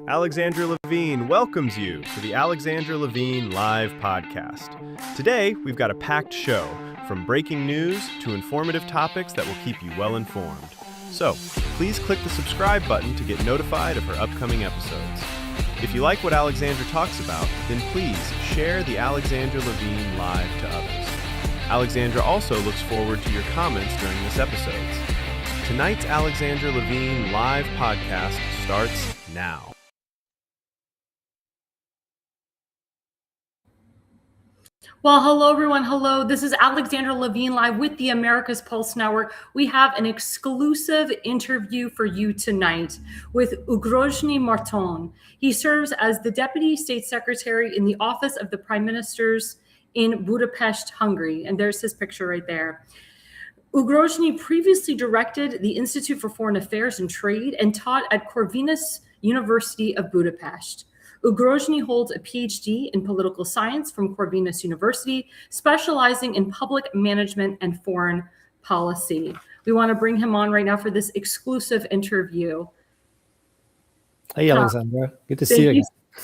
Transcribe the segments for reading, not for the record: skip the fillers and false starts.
Alexandra Levine welcomes you to the Alexandra Levine Live Podcast. Today, we've got a packed show, from breaking news to informative topics that will keep you well informed. So, please click the subscribe button to get notified of her upcoming episodes. If you like what Alexandra talks about, then please share the Alexandra Levine Live to others. Alexandra also looks forward to your comments during this episode. Tonight's Alexandra Levine Live Podcast starts now. Well, hello, everyone. Hello. This is Alexandra Levine live with the America's Pulse Network. We have an exclusive interview for you tonight with Ugrósdy Márton. He serves as the Deputy State Secretary in the Office of the Prime Ministers in Budapest, Hungary. And there's his picture right there. Ugrósdy previously directed the Institute for Foreign Affairs and Trade and taught at Corvinus University of Budapest. Ugrósdy holds a PhD in political science from Corvinus University, specializing in public management and foreign policy. We want to bring him on right now for this exclusive interview. Hey, Alexandra. Good to see you again.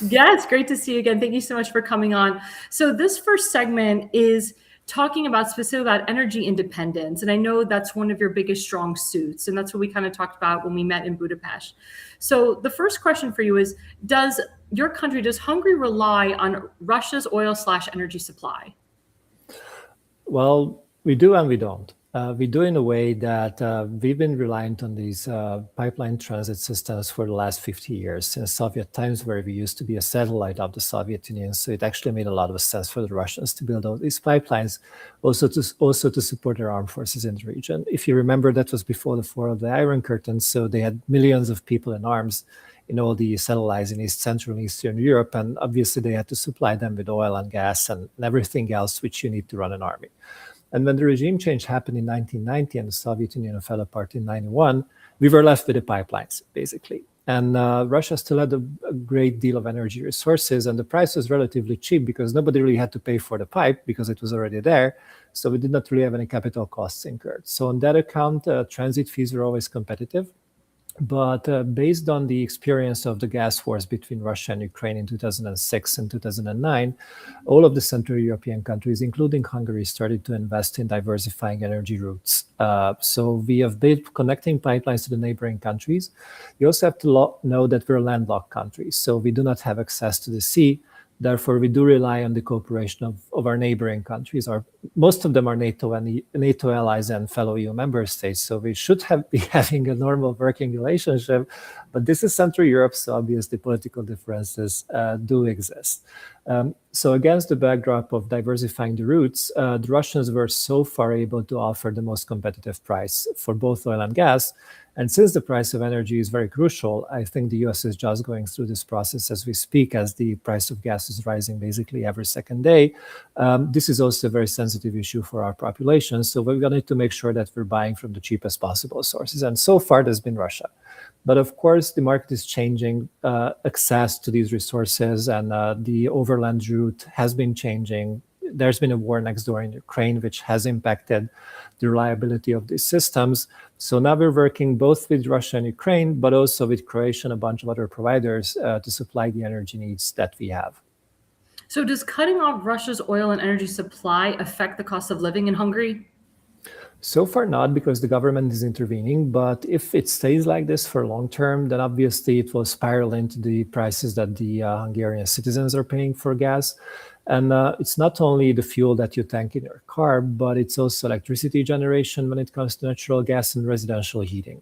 Yes, great to see you again. Thank you so much for coming on. So this first segment is talking about specifically about energy independence. And I know that's one of your biggest strong suits. And that's what we kind of talked about when we met in Budapest. So the first question for you is, does Hungary rely on Russia's oil/energy supply? Well, we do and we don't. We do in a way that we've been reliant on these pipeline transit systems for the last 50 years, since Soviet times, where we used to be a satellite of the Soviet Union. So it actually made a lot of sense for the Russians to build all these pipelines, also to support their armed forces in the region. If you remember, that was before the fall of the Iron Curtain, so they had millions of people in arms in all the satellites in East Central and Eastern Europe, and obviously they had to supply them with oil and gas and everything else which you need to run an army. And when the regime change happened in 1990 and the Soviet Union fell apart in 91, we were left with the pipelines, basically. And Russia still had a great deal of energy resources, and the price was relatively cheap because nobody really had to pay for the pipe because it was already there. So we did not really have any capital costs incurred. So on that account, transit fees were always competitive. But based on the experience of the gas wars between Russia and Ukraine in 2006 and 2009, all of the Central European countries, including Hungary, started to invest in diversifying energy routes. So we have built connecting pipelines to the neighboring countries. You also have to know that we're a landlocked country, so we do not have access to the sea. Therefore, we do rely on the cooperation of our neighboring countries. Most of them are NATO allies and fellow EU member states. So we should be having a normal working relationship. But this is Central Europe, so obviously political differences do exist. So against the backdrop of diversifying the routes, the Russians were so far able to offer the most competitive price for both oil and gas. And since the price of energy is very crucial, I think the US is just going through this process as we speak, as the price of gas is rising basically every second day. This is also a very sensitive issue for our population. So we're going to need to make sure that we're buying from the cheapest possible sources. And so far, there's been Russia. But of course, the market is changing. Access to these resources and the overland route has been changing. There's been a war next door in Ukraine, which has impacted the reliability of these systems. So now we're working both with Russia and Ukraine, but also with Croatia and a bunch of other providers to supply the energy needs that we have. So does cutting off Russia's oil and energy supply affect the cost of living in Hungary? So far not, because the government is intervening. But if it stays like this for long term, then obviously it will spiral into the prices that the Hungarian citizens are paying for gas. And it's not only the fuel that you tank in your car, but it's also electricity generation when it comes to natural gas and residential heating.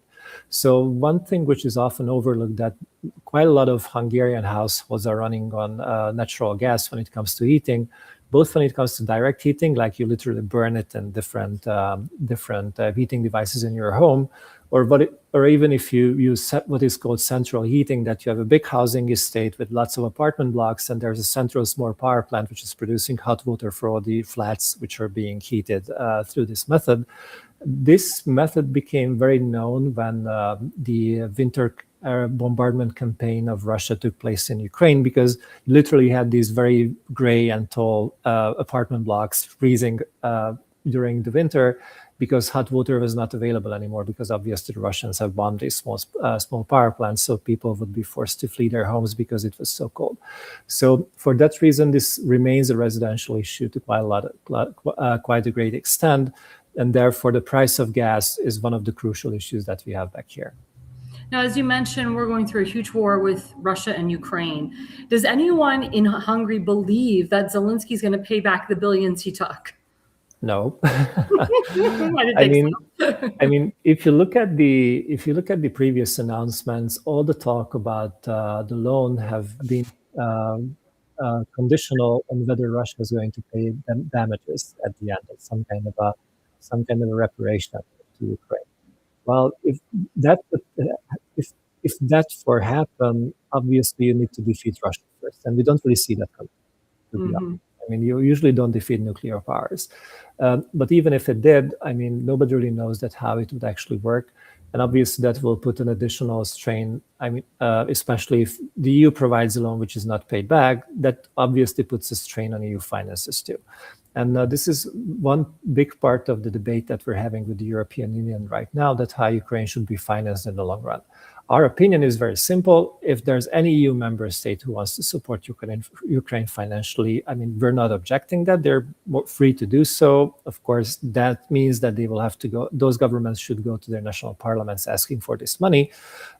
So one thing which is often overlooked, that quite a lot of Hungarian households are running on natural gas when it comes to heating, both when it comes to direct heating, like you literally burn it in different heating devices in your home, or even if you use what is called central heating, that you have a big housing estate with lots of apartment blocks, and there's a central small power plant which is producing hot water for all the flats which are being heated through this method. This method became very known when the winter bombardment campaign of Russia took place in Ukraine, because you literally had these very gray and tall apartment blocks freezing during the winter. because hot water was not available anymore, because obviously the Russians have bombed these small power plants, so people would be forced to flee their homes because it was so cold. So for that reason, this remains a residential issue to quite a great extent, and therefore the price of gas is one of the crucial issues that we have back here. Now, as you mentioned, we're going through a huge war with Russia and Ukraine. Does anyone in Hungary believe that Zelensky is going to pay back the billions he took? No. I mean, if you look at the previous announcements, all the talk about the loan have been conditional on whether Russia is going to pay them damages at the end, some kind of a reparation to Ukraine. Well, if that for happen, obviously you need to defeat Russia first, and we don't really see that coming. To be honest. I mean, you usually don't defeat nuclear powers, but even if it did, I mean, nobody really knows how it would actually work, and obviously that will put an additional strain. I mean, especially if the EU provides a loan which is not paid back, that obviously puts a strain on EU finances too. And this is one big part of the debate that we're having with the European Union right now, that how Ukraine should be financed in the long run. Our opinion is very simple. If there's any EU member state who wants to support Ukraine financially, I mean, we're not objecting that. They're free to do so. Of course, that means that they will have to go, those governments should go to their national parliaments asking for this money.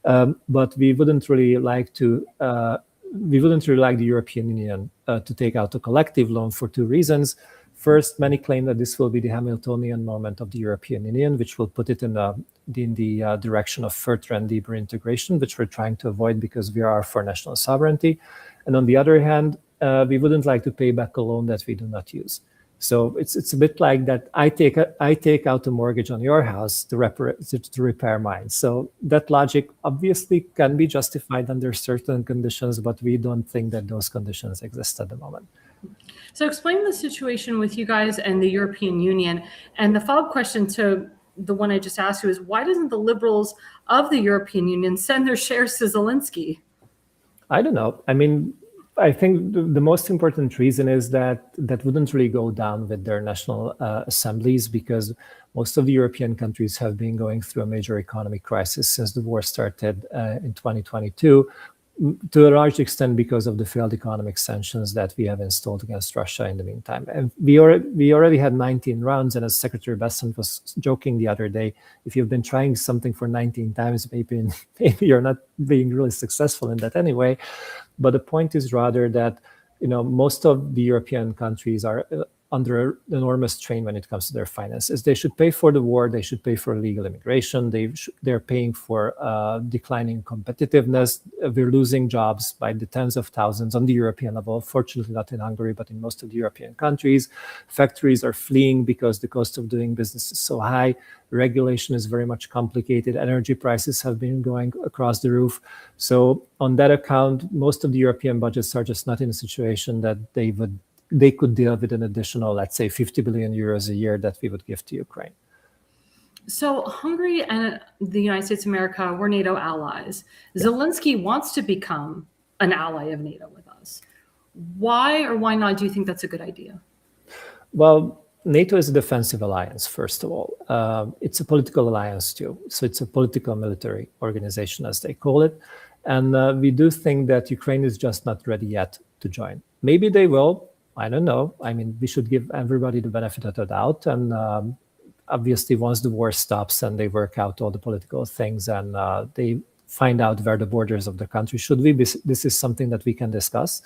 But we wouldn't really like the European Union to take out a collective loan for two reasons. First, many claim that this will be the Hamiltonian moment of the European Union, which will put it in the direction of further and deeper integration, which we're trying to avoid because we are for national sovereignty. And on the other hand, we wouldn't like to pay back a loan that we do not use. So it's a bit like that. I take out a mortgage on your house to repair mine. So that logic obviously can be justified under certain conditions, but we don't think that those conditions exist at the moment. So explain the situation with you guys and the European Union. And the follow-up question to the one I just asked you is, why doesn't the liberals of the European Union send their shares to Zelensky? I don't know. I mean, I think the most important reason is that wouldn't really go down with their national assemblies, because most of the European countries have been going through a major economic crisis since the war started in 2022. To a large extent because of the failed economic sanctions that we have installed against Russia in the meantime. And we already had 19 rounds, and as Secretary Bessent was joking the other day, if you've been trying something for 19 times, maybe you're not being really successful in that anyway. But the point is rather that, you know, most of the European countries are under enormous strain when it comes to their finances. They should pay for the war. They should pay for illegal immigration. They're paying for declining competitiveness. We're losing jobs by the tens of thousands on the European level. Fortunately, not in Hungary, but in most of the European countries. Factories are fleeing because the cost of doing business is so high. Regulation is very much complicated. Energy prices have been going across the roof. So on that account, most of the European budgets are just not in a situation that they could deal with an additional, let's say, 50 billion euros a year that we would give to Ukraine. So Hungary and the United States of America, we're NATO allies. Yeah. Zelensky wants to become an ally of NATO with us. Why or why not do you think that's a good idea? Well, NATO is a defensive alliance, first of all. It's a political alliance too. So it's a political military organization, as they call it. And we do think that Ukraine is just not ready yet to join. Maybe they will. I don't know. I mean, we should give everybody the benefit of the doubt. And obviously, once the war stops and they work out all the political things and they find out where the borders of the country should be, this is something that we can discuss.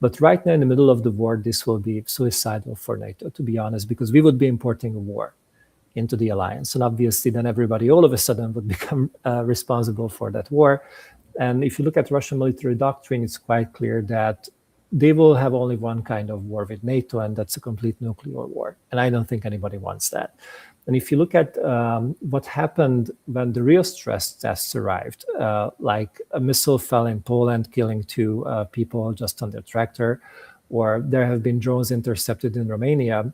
But right now, in the middle of the war, this will be suicidal for NATO, to be honest, because we would be importing a war into the alliance. And obviously, then everybody all of a sudden would become responsible for that war. And if you look at Russian military doctrine, it's quite clear that they will have only one kind of war with NATO, and that's a complete nuclear war. And I don't think anybody wants that. And if you look at what happened when the real stress tests arrived, like a missile fell in Poland, killing 2 people just on their tractor, or there have been drones intercepted in Romania,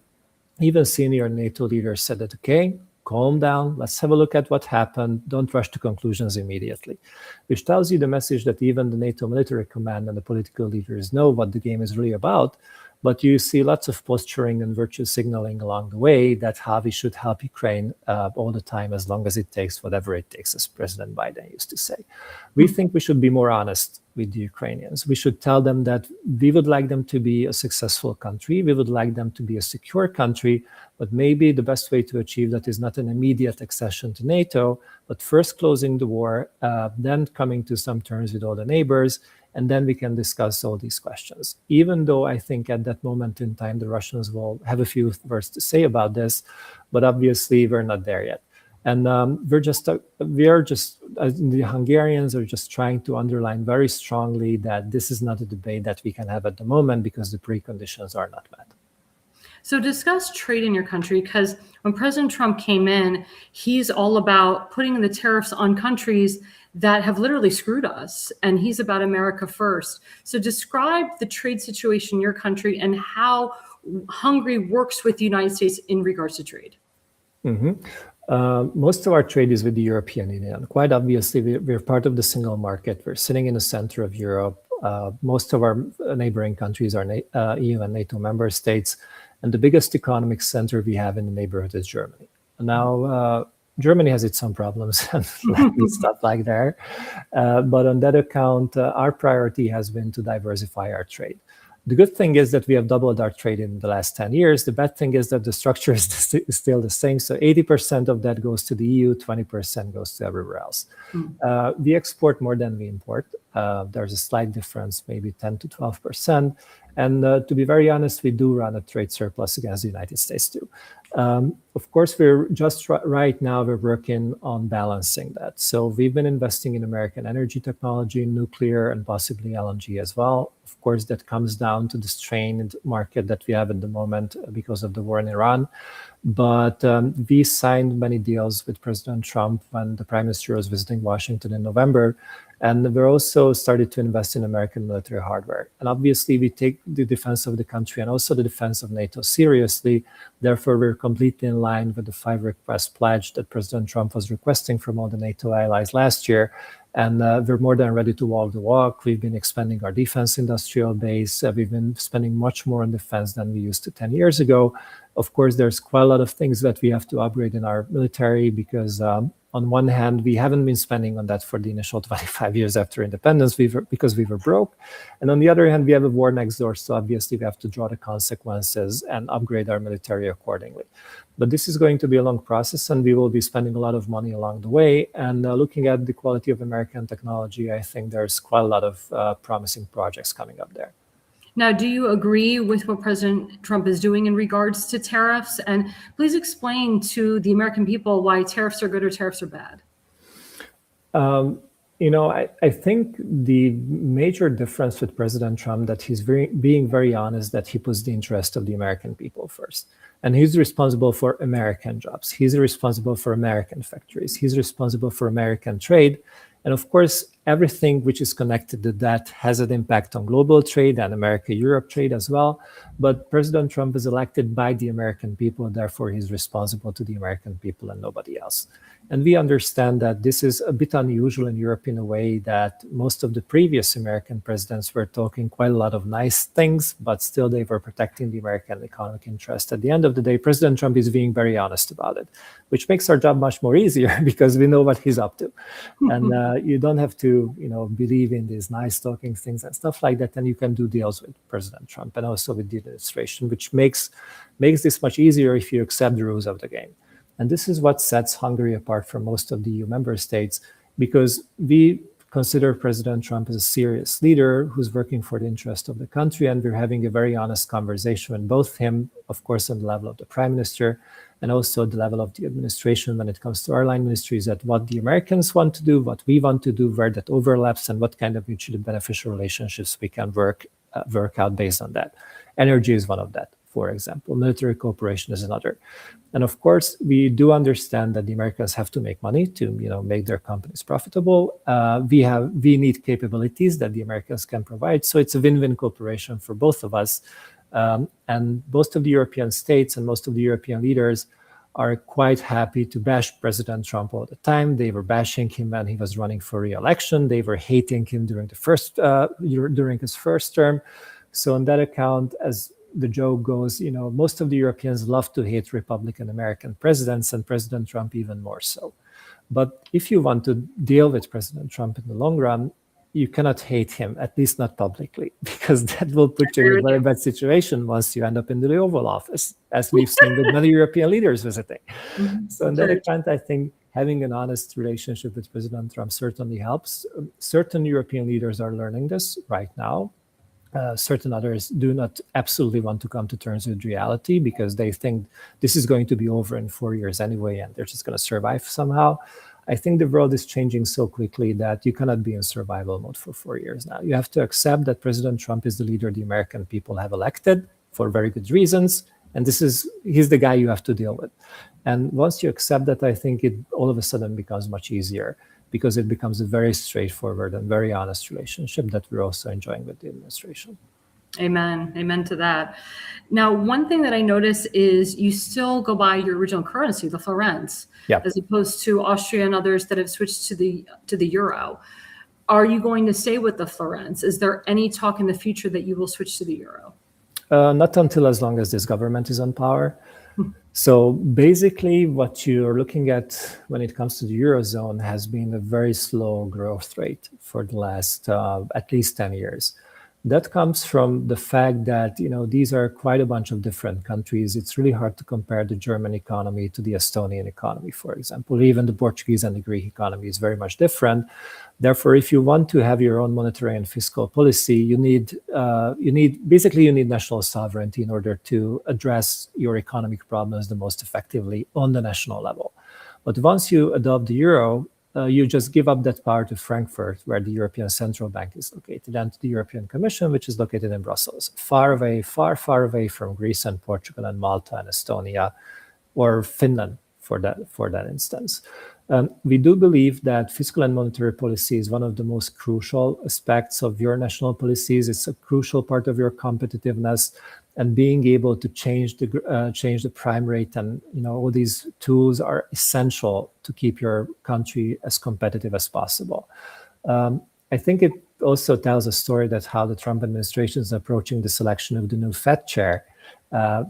even senior NATO leaders said that, okay, calm down, let's have a look at what happened, don't rush to conclusions immediately, which tells you the message that even the NATO military command and the political leaders know what the game is really about. But you see lots of posturing and virtue signaling along the way that how we should help Ukraine all the time, as long as it takes, whatever it takes, as President Biden used to say. We think we should be more honest with the Ukrainians. We should tell them that we would like them to be a successful country. We would like them to be a secure country, but maybe the best way to achieve that is not an immediate accession to NATO, but first closing the war, then coming to some terms with all the neighbors, and then we can discuss all these questions. Even though I think at that moment in time, the Russians will have a few words to say about this, but obviously we're not there yet. And the Hungarians are just trying to underline very strongly that this is not a debate that we can have at the moment because the preconditions are not met. So discuss trade in your country, because when President Trump came in, he's all about putting the tariffs on countries that have literally screwed us, and he's about America first. So describe the trade situation in your country and how Hungary works with the United States in regards to trade. Most of our trade is with the European Union. Quite obviously, we're part of the single market. We're sitting in the center of Europe. Most of our neighboring countries are EU and NATO member states. And the biggest economic center we have in the neighborhood is Germany. Now, Germany has its own problems and stuff like that. But on that account, our priority has been to diversify our trade. The good thing is that we have doubled our trade in the last 10 years. The bad thing is that the structure is still the same. So 80% of that goes to the EU, 20% goes to everywhere else. We export more than we import. There's a slight difference, maybe 10 to 12%. And to be very honest, we do run a trade surplus against the United States too. Of course, we're just right now, we're working on balancing that. So we've been investing in American energy technology, nuclear, and possibly LNG as well. Of course, that comes down to the strained market that we have at the moment because of the war in Iran. But we signed many deals with President Trump when the Prime Minister was visiting Washington in November. And we're also started to invest in American military hardware. And obviously, we take the defense of the country and also the defense of NATO seriously. Therefore, we're completely in line with the 5-request pledge that President Trump was requesting from all the NATO allies last year. And we're more than ready to walk the walk. We've been expanding our defense industrial base. We've been spending much more on defense than we used to 10 years ago. Of course, there's quite a lot of things that we have to upgrade in our military because on one hand, we haven't been spending on that for the initial 25 years after independence because we were broke. And on the other hand, we have a war next door. So obviously, we have to draw the consequences and upgrade our military accordingly. But this is going to be a long process, and we will be spending a lot of money along the way. And looking at the quality of American technology, I think there's quite a lot of promising projects coming up there. Now, do you agree with what President Trump is doing in regards to tariffs? And please explain to the American people why tariffs are good or tariffs are bad. I think the major difference with President Trump that he's being very honest that he puts the interest of the American people first. And he's responsible for American jobs. He's responsible for American factories. He's responsible for American trade. And of course, everything which is connected to that has an impact on global trade and America-Europe trade as well. But President Trump is elected by the American people, and therefore he's responsible to the American people and nobody else. And we understand that this is a bit unusual in Europe in a way that most of the previous American presidents were talking quite a lot of nice things, but still they were protecting the American economic interest. At the end of the day, President Trump is being very honest about it, which makes our job much more easier because we know what he's up to. And you don't have to, believe in these nice talking things and stuff like that. And you can do deals with President Trump and also with the administration, which makes this much easier if you accept the rules of the game. And this is what sets Hungary apart from most of the EU member states, because we consider President Trump as a serious leader who's working for the interest of the country. And we're having a very honest conversation with both him, of course, on the level of the Prime Minister, and also the level of the administration when it comes to our line ministries, at what the Americans want to do, what we want to do, where that overlaps, and what kind of mutually beneficial relationships we can work out based on that. Energy is one of that, for example. Military cooperation is another. And of course, we do understand that the Americans have to make money to, make their companies profitable. We need capabilities that the Americans can provide. So it's a win-win cooperation for both of us. And most of the European states and most of the European leaders are quite happy to bash President Trump all the time. They were bashing him when he was running for re-election. They were hating him during his first term. So on that account, as the joke goes, most of the Europeans love to hate Republican American presidents, and President Trump even more so. But if you want to deal with President Trump in the long run, you cannot hate him, at least not publicly, because that will put you in a very bad situation once you end up in the Oval Office, as we've seen with many European leaders visiting. So on that account, I think having an honest relationship with President Trump certainly helps. Certain European leaders are learning this right now. Certain others do not absolutely want to come to terms with reality because they think this is going to be over in 4 years anyway, and they're just going to survive somehow. I think the world is changing so quickly that you cannot be in survival mode for 4 years now. You have to accept that President Trump is the leader the American people have elected for very good reasons, and he's the guy you have to deal with. And once you accept that, I think it all of a sudden becomes much easier, because it becomes a very straightforward and very honest relationship that we're also enjoying with the administration. Amen. Amen to that. Now, one thing that I notice is you still go by your original currency, the florins, as opposed to Austria and others that have switched to the euro. Are you going to stay with the florins? Is there any talk in the future that you will switch to the euro? Not until as long as this government is on power. So basically what you're looking at when it comes to the Eurozone has been a very slow growth rate for the last at least 10 years. That comes from the fact that, these are quite a bunch of different countries. It's really hard to compare the German economy to the Estonian economy, for example. Even the Portuguese and the Greek economy is very much different. Therefore, if you want to have your own monetary and fiscal policy, you need national sovereignty in order to address your economic problems the most effectively on the national level. But once you adopt the euro, you just give up that power to Frankfurt, where the European Central Bank is located, and to the European Commission, which is located in Brussels, far far away from Greece and Portugal and Malta and Estonia, or Finland for that instance. We do believe that fiscal and monetary policy is one of the most crucial aspects of your national policies. It's a crucial part of your competitiveness, and being able to change the prime rate and all these tools are essential to keep your country as competitive as possible. I think it also tells a story that how the Trump administration is approaching the selection of the new Fed chair,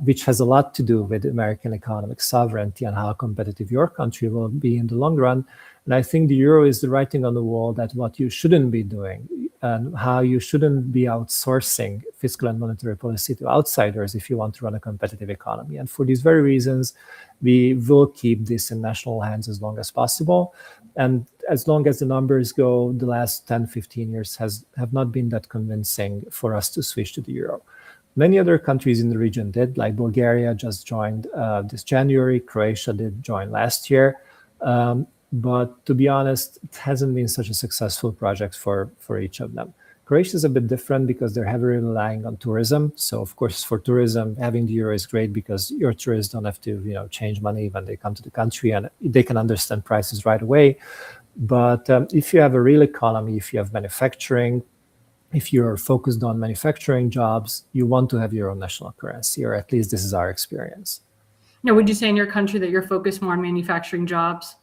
which has a lot to do with American economic sovereignty and how competitive your country will be in the long run. And I think the euro is the writing on the wall that what you shouldn't be doing and how you shouldn't be outsourcing fiscal and monetary policy to outsiders if you want to run a competitive economy. And for these very reasons, we will keep this in national hands as long as possible. And as long as the numbers go, the last 10, 15 years have not been that convincing for us to switch to the euro. Many other countries in the region did, like Bulgaria just joined this January, Croatia did join last year. But to be honest, it hasn't been such a successful project for each of them. Croatia is a bit different because they're heavily relying on tourism. So of course, for tourism, having the euro is great because your tourists don't have to, change money when they come to the country, and they can understand prices right away. But if you have a real economy, if you have manufacturing, if you're focused on manufacturing jobs, you want to have your own national currency, or at least this is our experience. Now, would you say in your country that you're focused more on manufacturing jobs?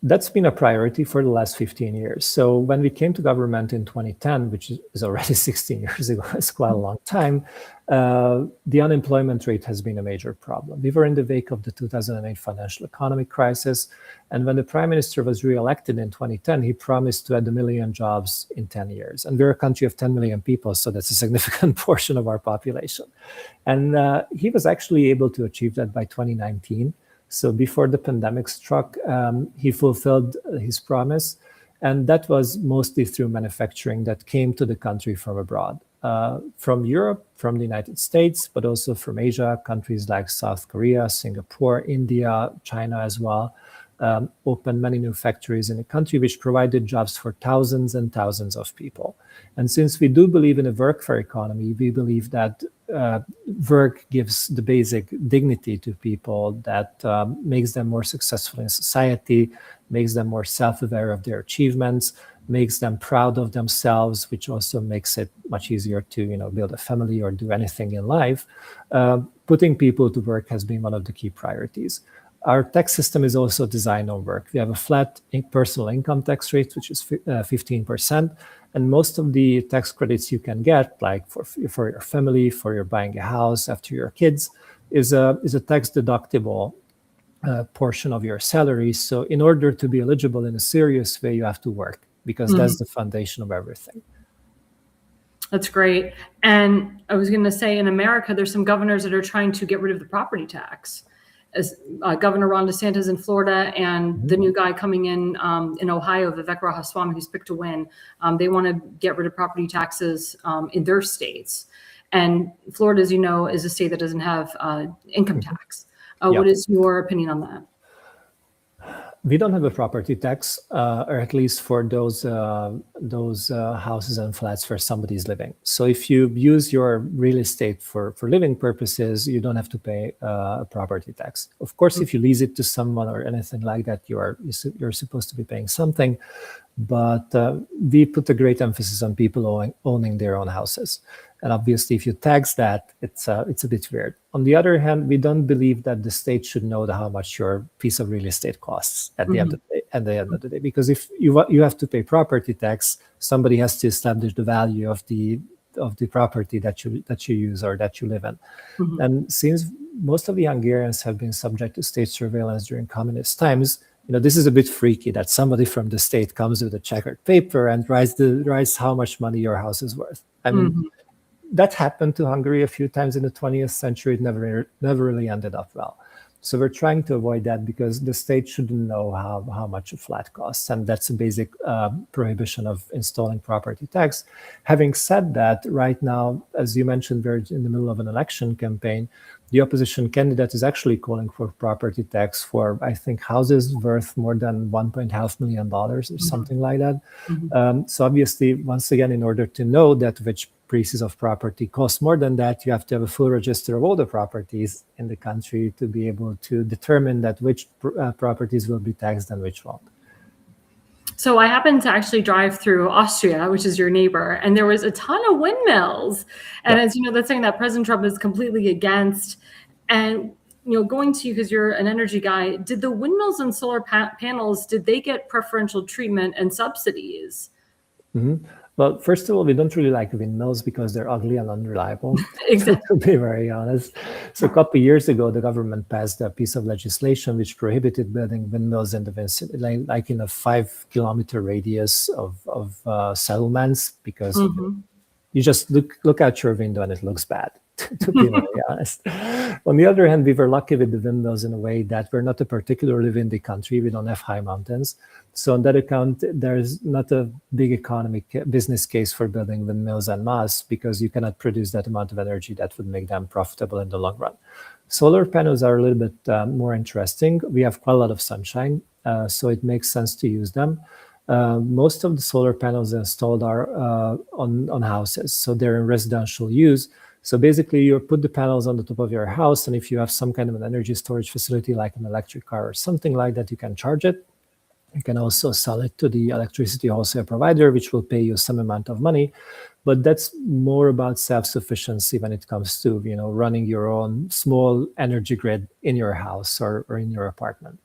That's been a priority for the last 15 years. So when we came to government in 2010, which is already 16 years ago, it's quite a long time, the unemployment rate has been a major problem. We were in the wake of the 2008 financial economic crisis. And when the prime minister was re-elected in 2010, he promised to add 1 million jobs in 10 years. And we're a country of 10 million people, so that's a significant portion of our population. And he was actually able to achieve that by 2019. So before the pandemic struck, he fulfilled his promise. And that was mostly through manufacturing that came to the country from abroad, from Europe, from the United States, but also from Asia, countries like South Korea, Singapore, India, China as well, opened many new factories in the country, which provided jobs for thousands and thousands of people. And since we do believe in a workfare economy, we believe that work gives the basic dignity to people that makes them more successful in society, makes them more self-aware of their achievements, makes them proud of themselves, which also makes it much easier to build a family or do anything in life. Putting people to work has been one of the key priorities. Our tax system is also designed on work. We have a flat personal income tax rate, which is 15%. And most of the tax credits you can get, like for your family, for your buying a house after your kids, is a tax deductible portion of your salary. So in order to be eligible in a serious way, you have to work, because that's the foundation of everything. That's great. And I was going to say, in America, there's some governors that are trying to get rid of the property tax. As Governor Ron DeSantis in Florida, and the new guy coming in Ohio, Vivek Ramaswamy, who's picked to win, they want to get rid of property taxes in their states. And Florida, as you know, is a state that doesn't have income tax. What is your opinion on that? We don't have a property tax, or at least for those houses and flats where somebody's living. So if you use your real estate for living purposes, you don't have to pay a property tax. Of course, if you lease it to someone or anything like that, you're supposed to be paying something. But we put a great emphasis on people owning their own houses. And obviously, if you tax that, it's a bit weird. On the other hand, we don't believe that the state should know how much your piece of real estate costs at the end of the day. Because if you have to pay property tax, somebody has to establish the value of the property that you use or that you live in. And since most of the Hungarians have been subject to state surveillance during communist times, this is a bit freaky that somebody from the state comes with a checkered paper and writes how much money your house is worth. I mean, that happened to Hungary a few times in the 20th century. It never really ended up well. So we're trying to avoid that, because the state shouldn't know how much a flat costs. And that's a basic prohibition of installing property tax. Having said that, right now, as you mentioned, we're in the middle of an election campaign. The opposition candidate is actually calling for property tax for, I think, houses worth more than $1.5 million or something like that. So obviously, once again, in order to know that which pieces of property cost more than that, you have to have a full register of all the properties in the country to be able to determine that which properties will be taxed and which won't. So I happened to actually drive through Austria, which is your neighbor, and there was a ton of windmills. And as you know, that's something that President Trump is completely against. And going to you, because you're an energy guy, did the windmills and solar panels, did they get preferential treatment and subsidies? Well, first of all, we don't really like windmills because they're ugly and unreliable, Exactly. to be very honest. So a couple of years ago, the government passed a piece of legislation which prohibited building windmills in the vicinity, like in a 5-kilometer radius of settlements, because you just look out your window and it looks bad, to be very honest. On the other hand, we were lucky with the windmills in a way that we're not a particularly windy country. We don't have high mountains. So on that account, there's not a big business case for building windmills en masse, because you cannot produce that amount of energy that would make them profitable in the long run. Solar panels are a little bit more interesting. We have quite a lot of sunshine, so it makes sense to use them. Most of the solar panels installed are on houses, so they're in residential use. So basically, you put the panels on the top of your house, and if you have some kind of an energy storage facility like an electric car or something like that, you can charge it. You can also sell it to the electricity wholesale provider, which will pay you some amount of money. But that's more about self-sufficiency when it comes to running your own small energy grid in your house or in your apartment.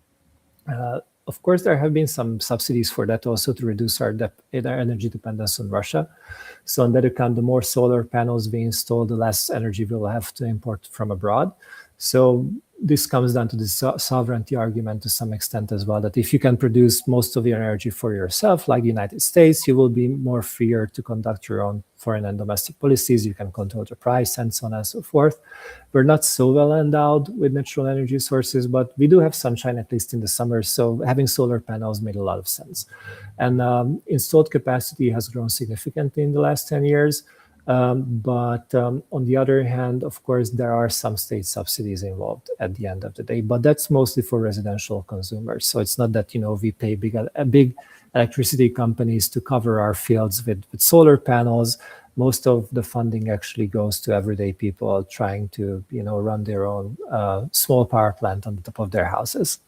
Of course, there have been some subsidies for that also to reduce our energy dependence on Russia. So on that account, the more solar panels we install, the less energy we'll have to import from abroad. So this comes down to the sovereignty argument to some extent as well, that if you can produce most of your energy for yourself, like the United States, you will be more freer to conduct your own foreign and domestic policies. You can control the price and so on and so forth. We're not so well endowed with natural energy sources, but we do have sunshine, at least in the summer. So having solar panels made a lot of sense. And installed capacity has grown significantly in the last 10 years. But on the other hand, of course, there are some state subsidies involved at the end of the day, but that's mostly for residential consumers. So it's not that, we pay big electricity companies to cover our fields with solar panels. Most of the funding actually goes to everyday people trying to, run their own small power plant on the top of their houses.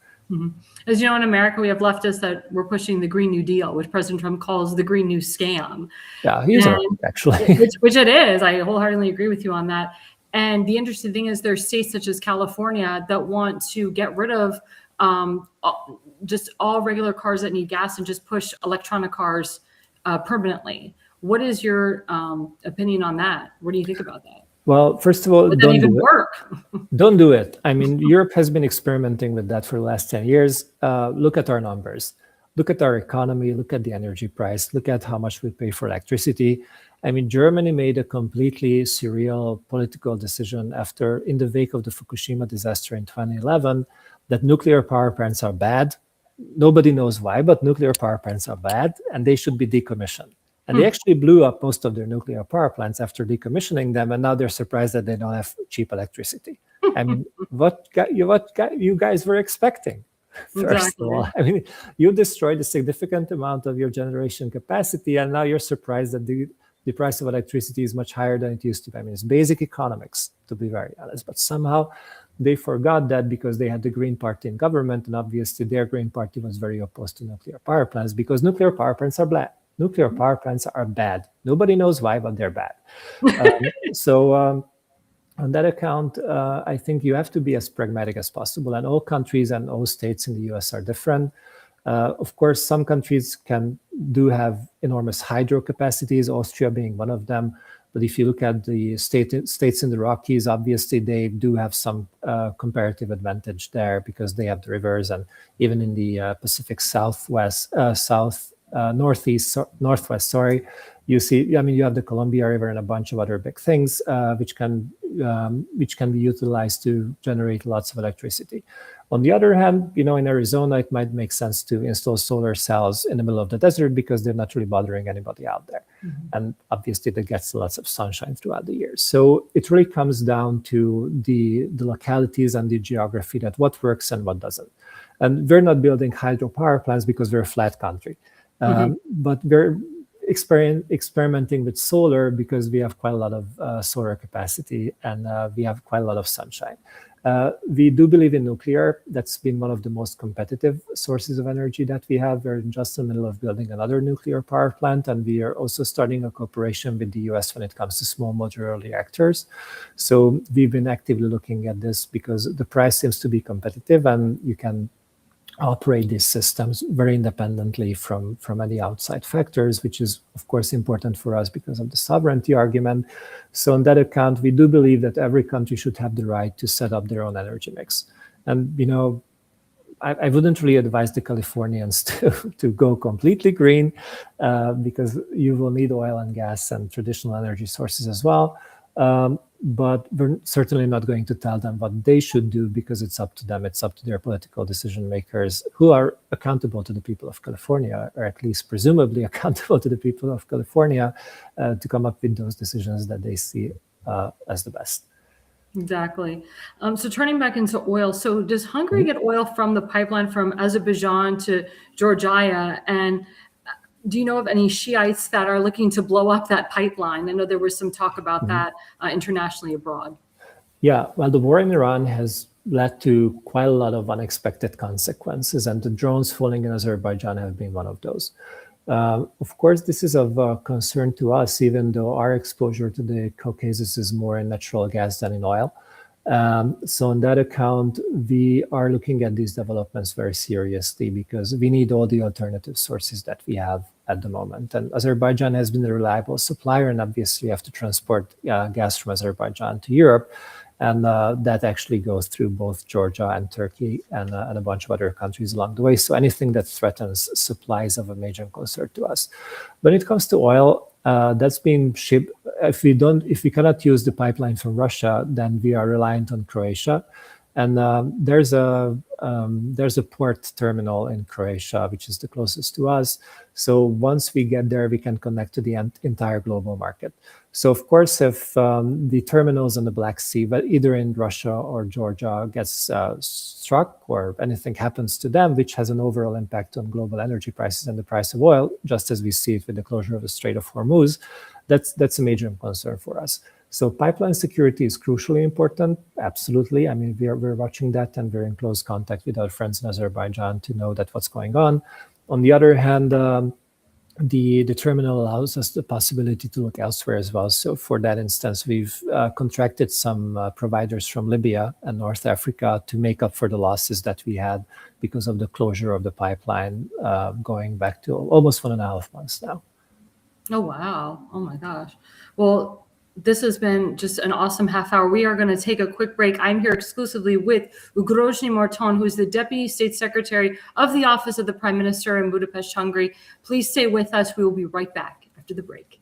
As you know, in America, we have leftists that were pushing the Green New Deal, which President Trump calls the Green New Scam. Yeah, he's right, actually. which it is. I wholeheartedly agree with you on that. And the interesting thing is there's states such as California that want to get rid of just all regular cars that need gas and just push electronic cars permanently. What is your opinion on that? What do you think about that? Well, first of all, Would that even work? Don't do it. I mean, Europe has been experimenting with that for the last 10 years. Look at our numbers. Look at our economy. Look at the energy price. Look at how much we pay for electricity. I mean, Germany made a completely surreal political decision in the wake of the Fukushima disaster in 2011, that nuclear power plants are bad. Nobody knows why, but nuclear power plants are bad and they should be decommissioned. And they actually blew up most of their nuclear power plants after decommissioning them, and now they're surprised that they don't have cheap electricity. I mean, what you guys were expecting? First of all, I mean, you destroyed a significant amount of your generation capacity, and now you're surprised that the price of electricity is much higher than it used to be. I mean, it's basic economics, to be very honest. But somehow they forgot that because they had the Green Party in government, and obviously their Green Party was very opposed to nuclear power plants because nuclear power plants are bad. Nuclear power plants are bad. Nobody knows why, but they're bad. On that account, I think you have to be as pragmatic as possible. And all countries and all states in the US are different. Of course, some countries do have enormous hydro capacities, Austria being one of them. But if you look at the states in the Rockies, obviously they do have some comparative advantage there because they have the rivers, and even in the Pacific Northwest, you see, I mean, you have the Columbia River and a bunch of other big things which can be utilized to generate lots of electricity. On the other hand, in Arizona, it might make sense to install solar cells in the middle of the desert because they're not really bothering anybody out there. Mm-hmm. And obviously that gets lots of sunshine throughout the year. So it really comes down to the localities and the geography, that what works and what doesn't. And we're not building hydropower plants because we're a flat country. But we're experimenting with solar because we have quite a lot of solar capacity and we have quite a lot of sunshine. We do believe in nuclear. That's been one of the most competitive sources of energy that we have. We're just in the middle of building another nuclear power plant, and we are also starting a cooperation with the US when it comes to small modular reactors. So we've been actively looking at this because the price seems to be competitive, and you can operate these systems very independently from any outside factors, which is, of course, important for us because of the sovereignty argument. So on that account, we do believe that every country should have the right to set up their own energy mix. And, I wouldn't really advise the Californians to go completely green because you will need oil and gas and traditional energy sources as well. But we're certainly not going to tell them what they should do because it's up to them. It's up to their political decision makers who are accountable to the people of California, or at least presumably accountable to the people of California, to come up with those decisions that they see as the best. Exactly. So turning back into oil, so does Hungary get oil from the pipeline from Azerbaijan to Georgia? And do you know of any Shiites that are looking to blow up that pipeline? I know there was some talk about that internationally abroad. Yeah, well, the war in Iran has led to quite a lot of unexpected consequences, and the drones falling in Azerbaijan have been one of those. Of course, this is of concern to us, even though our exposure to the Caucasus is more in natural gas than in oil. So on that account, we are looking at these developments very seriously because we need all the alternative sources that we have at the moment. And Azerbaijan has been a reliable supplier, and obviously you have to transport gas from Azerbaijan to Europe. And that actually goes through both Georgia and Turkey and a bunch of other countries along the way. So anything that threatens supply is of a major concern to us. When it comes to oil, that's been shipped. If we cannot use the pipeline from Russia, then we are reliant on Croatia. And there's a port terminal in Croatia, which is the closest to us. So once we get there, we can connect to the entire global market. So of course, if the terminals in the Black Sea, but either in Russia or Georgia, gets struck or anything happens to them, which has an overall impact on global energy prices and the price of oil, just as we see it with the closure of the Strait of Hormuz, that's a major concern for us. So pipeline security is crucially important, absolutely. I mean, we're watching that, and we're in close contact with our friends in Azerbaijan to know that what's going on. On the other hand, the terminal allows us the possibility to look elsewhere as well. So for that instance, we've contracted some providers from Libya and North Africa to make up for the losses that we had because of the closure of the pipeline going back to almost 1.5 months now. Oh, wow. Oh, my gosh. Well, this has been just an awesome half hour. We are going to take a quick break. I'm here exclusively with Ugrósdy Márton, who is the Deputy State Secretary of the Office of the Prime Minister in Budapest, Hungary. Please stay with us. We will be right back after the break.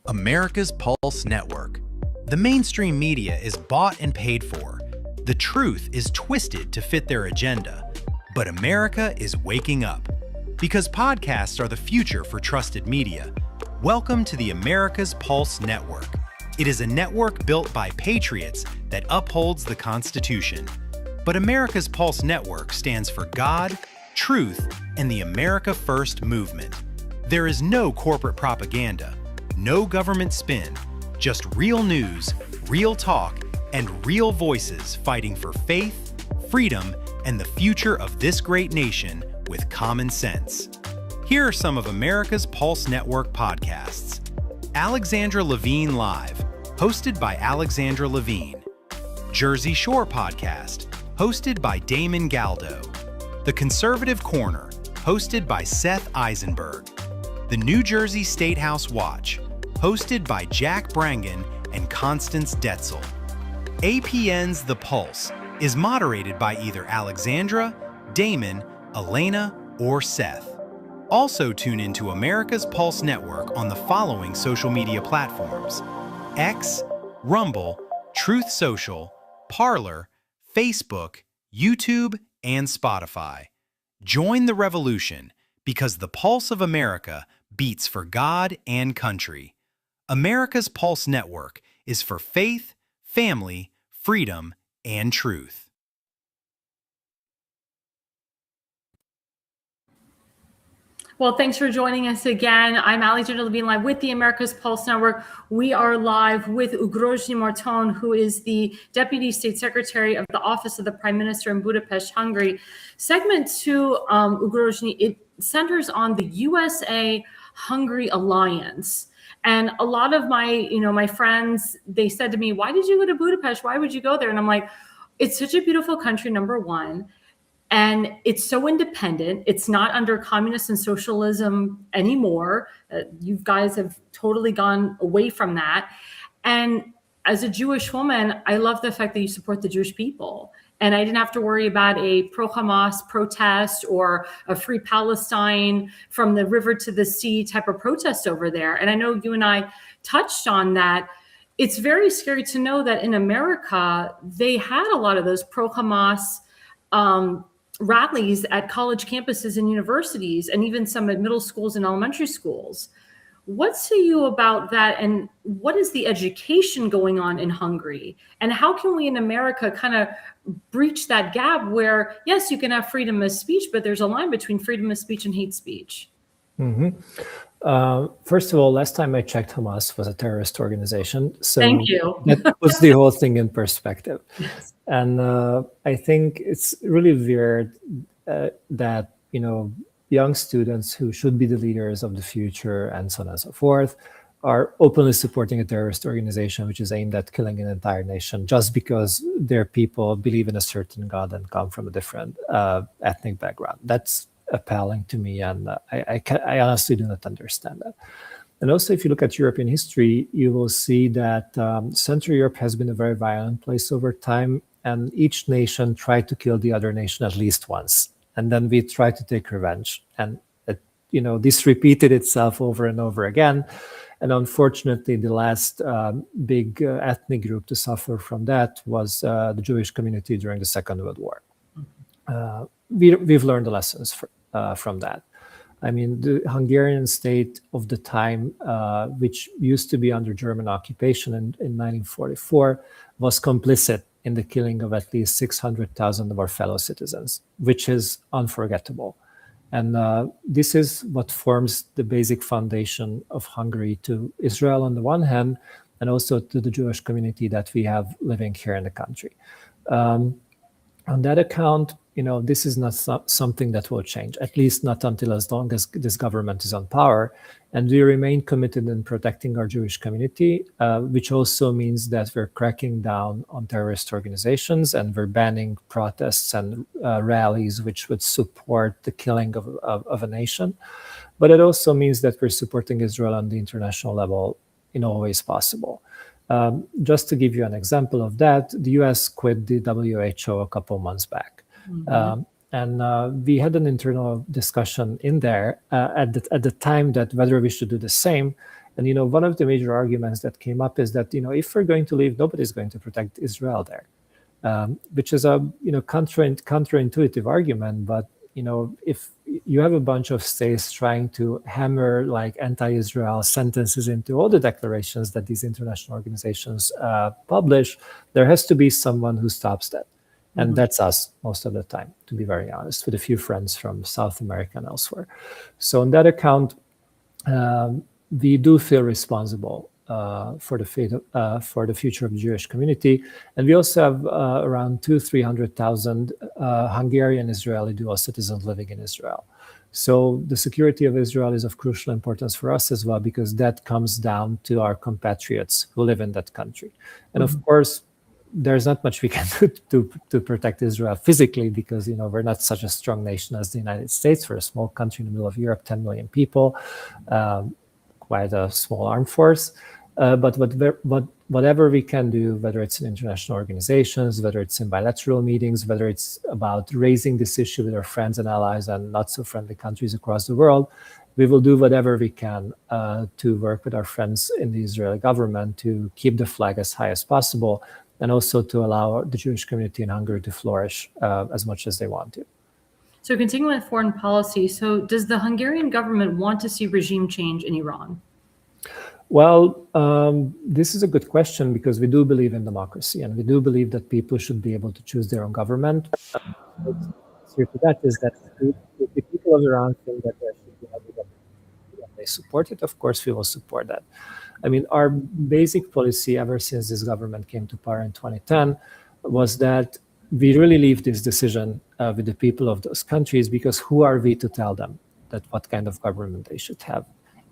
America's Pulse Network. The mainstream media is bought and paid for. The truth is twisted to fit their agenda. But America is waking up. Because podcasts are the future for trusted media. Welcome to the America's Pulse Network. It is a network built by patriots that upholds the Constitution. But America's Pulse Network stands for God, truth, and the America First movement. There is no corporate propaganda, no government spin, just real news, real talk, and real voices fighting for faith, freedom, and the future of this great nation with common sense. Here are some of America's Pulse Network podcasts. Alexandra Levine Live, hosted by Alexandra Levine. Jersey Shore Podcast, hosted by Damon Galdo. The Conservative Corner, hosted by Seth Eisenberg. The New Jersey State House Watch, hosted by Jack Brangen and Constance Detzel. APN's The Pulse is moderated by either Alexandra, Damon, Elena, or Seth. Also tune into America's Pulse Network on the following social media platforms: X, Rumble, Truth Social, Parler, Facebook, YouTube, and Spotify. Join the revolution because the pulse of America beats for God and country. America's Pulse Network is for faith, family, freedom, and truth. Well, thanks for joining us again. I'm Alexandra Levine live with the America's Pulse Network. We are live with Ugrósdy Márton, who is the Deputy State Secretary of the Office of the Prime Minister in Budapest, Hungary. Segment 2, Ugrósdy, it centers on the USA-Hungary Alliance. And a lot of my friends, they said to me, why did you go to Budapest? Why would you go there? And I'm like, it's such a beautiful country, number one. And it's so independent. It's not under communist and socialism anymore. You guys have totally gone away from that. And as a Jewish woman, I love the fact that you support the Jewish people. And I didn't have to worry about a pro-Hamas protest or a free Palestine from the river to the sea type of protest over there. And I know you and I touched on that. It's very scary to know that in America, they had a lot of those pro-Hamas rallies at college campuses and universities, and even some at middle schools and elementary schools. What say you about that? And what is the education going on in Hungary? And how can we in America kind of breach that gap where, yes, you can have freedom of speech, but there's a line between freedom of speech and hate speech? Mm-hmm. First of all, last time I checked, Hamas was a terrorist organization. So Thank you. That puts the whole thing in perspective. Yes. And I think it's really weird that, young students who should be the leaders of the future and so on and so forth are openly supporting a terrorist organization which is aimed at killing an entire nation just because their people believe in a certain God and come from a different ethnic background. That's appalling to me, and I honestly do not understand that. And also, if you look at European history, you will see that Central Europe has been a very violent place over time, and each nation tried to kill the other nation at least once. And then we tried to take revenge. And, this repeated itself over and over again. And unfortunately, the last big ethnic group to suffer from that was the Jewish community during the Second World War. We've learned the lessons from that. I mean, the Hungarian state of the time, which used to be under German occupation in 1944, was complicit in the killing of at least 600,000 of our fellow citizens, which is unforgettable. And this is what forms the basic foundation of Hungary to Israel on the one hand, and also to the Jewish community that we have living here in the country. On that account, this is not something that will change, at least not until as long as this government is on power. And we remain committed in protecting our Jewish community, which also means that we're cracking down on terrorist organizations and we're banning protests and rallies which would support the killing of a nation. But it also means that we're supporting Israel on the international level in all ways possible. Just to give you an example of that, the US quit the WHO a couple months back. And we had an internal discussion in there at the time that whether we should do the same. And, one of the major arguments that came up is that, if we're going to leave, nobody's going to protect Israel there, which is a, counterintuitive argument. But, if you have a bunch of states trying to hammer like anti-Israel sentences into all the declarations that these international organizations publish, there has to be someone who stops that. And that's us most of the time, to be very honest, with a few friends from South America and elsewhere. So on that account, we do feel responsible for the fate for the future of the Jewish community. And we also have around 300,000 Hungarian Israeli dual citizens living in Israel. So the security of Israel is of crucial importance for us as well, because that comes down to our compatriots who live in that country. And of course, there's not much we can do to protect Israel physically, because we're not such a strong nation as the United States. We're a small country in the middle of Europe, 10 million people, quite a small armed force. But whatever we can do, whether it's in international organizations, whether it's in bilateral meetings, whether it's about raising this issue with our friends and allies and not so friendly countries across the world, we will do whatever we can to work with our friends in the Israeli government to keep the flag as high as possible, and also to allow the Jewish community in Hungary to flourish as much as they want to. So continuing with foreign policy, so does the Hungarian government want to see regime change in Iran? Well, this is a good question, because we do believe in democracy, and we do believe that people should be able to choose their own government. The answer to that is that if the people of Iran think that there should be a government, they support it, of course we will support that. I mean, our basic policy ever since this government came to power in 2010 was that we really leave this decision with the people of those countries, because who are we to tell them that what kind of government they should have?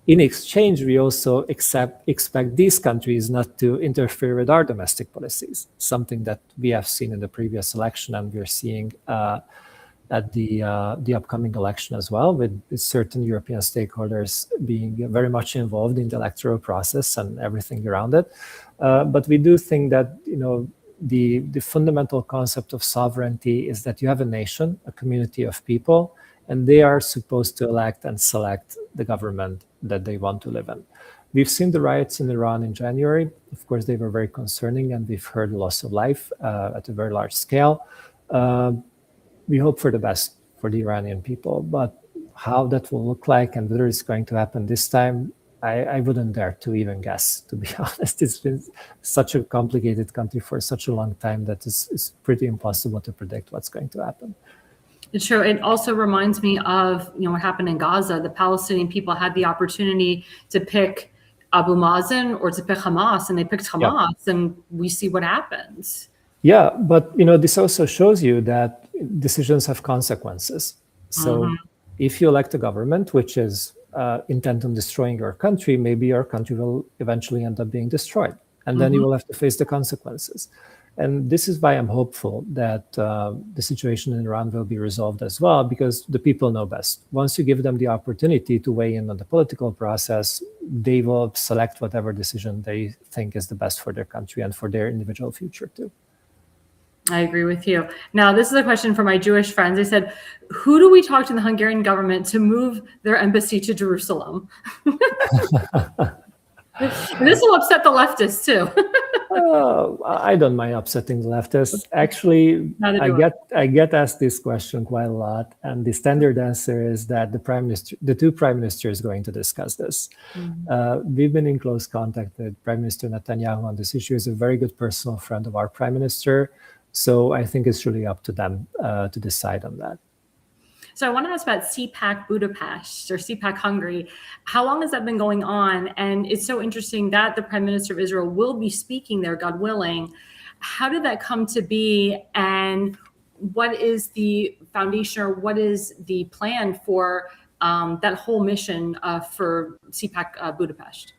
In exchange, we also expect these countries not to interfere with our domestic policies, something that we have seen in the previous election, and we're seeing at the upcoming election as well, with certain European stakeholders being very much involved in the electoral process and everything around it. But we do think that the fundamental concept of sovereignty is that you have a nation, a community of people, and they are supposed to elect and select the government that they want to live in. We've seen the riots in Iran in January. Of course, they were very concerning, and we've heard loss of life at a very large scale. We hope for the best for the Iranian people, but how that will look like and whether it's going to happen this time, I wouldn't dare to even guess, to be honest. It's been such a complicated country for such a long time that it's pretty impossible to predict what's going to happen. It's true. It also reminds me of what happened in Gaza. The Palestinian people had the opportunity to pick Abu Mazen or to pick Hamas, and they picked Hamas, and we see what happens. Yeah, but this also shows you that decisions have consequences. So if you elect a government which is intent on destroying your country, maybe your country will eventually end up being destroyed, and then you will have to face the consequences. And this is why I'm hopeful that the situation in Iran will be resolved as well, because the people know best. Once you give them the opportunity to weigh in on the political process, they will select whatever decision they think is the best for their country and for their individual future too. I agree with you. Now, this is a question for my Jewish friends. They said, who do we talk to in the Hungarian government to move their embassy to Jerusalem? This will upset the leftists too. I don't mind upsetting the leftists. Actually, I get asked this question quite a lot, and the standard answer is that the two prime ministers are going to discuss this. We've been in close contact with Prime Minister Netanyahu on this issue. He's a very good personal friend of our prime minister, so I think it's really up to them to decide on that. So I want to ask about CPAC Budapest or CPAC Hungary. How long has that been going on? And it's so interesting that the Prime Minister of Israel will be speaking there, God willing. How did that come to be? And what is the foundation, or what is the plan for that whole mission for CPAC Budapest?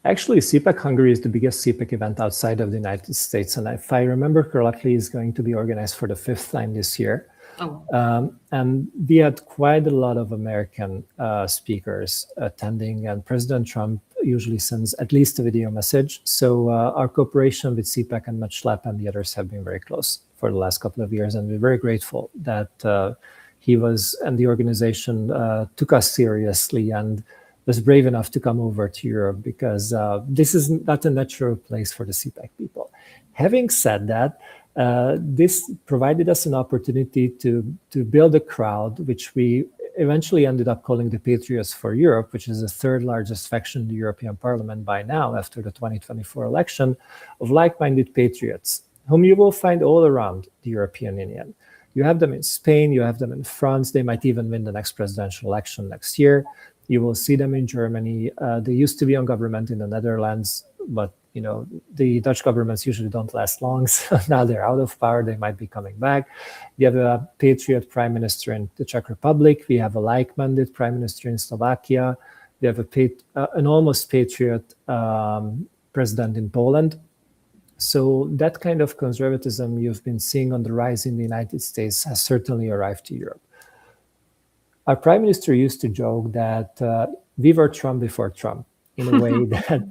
Actually, CPAC Hungary is the biggest CPAC event outside of the United States. And if I remember correctly, is going to be organized for the 5th time this year. And we had quite a lot of American speakers attending, and President Trump usually sends at least a video message. So our cooperation with CPAC and MatchLab and the others have been very close for the last couple of years. And we're very grateful that he was, and the organization took us seriously and was brave enough to come over to Europe, because this is not a natural place for the CPAC people. Having said that, this provided us an opportunity to build a crowd, which we eventually ended up calling the Patriots for Europe, which is the 3rd largest faction in the European Parliament by now, after the 2024 election, of like-minded patriots, whom you will find all around the European Union. You have them in Spain, you have them in France, they might even win the next presidential election next year. You will see them in Germany. They used to be on government in the Netherlands, but the Dutch governments usually don't last long. So now they're out of power. They might be coming back. We have a patriot prime minister in the Czech Republic. We have a like-minded prime minister in Slovakia. We have an almost patriot president in Poland. So that kind of conservatism you've been seeing on the rise in the United States has certainly arrived to Europe. Our prime minister used to joke that we were Trump before Trump, in a way that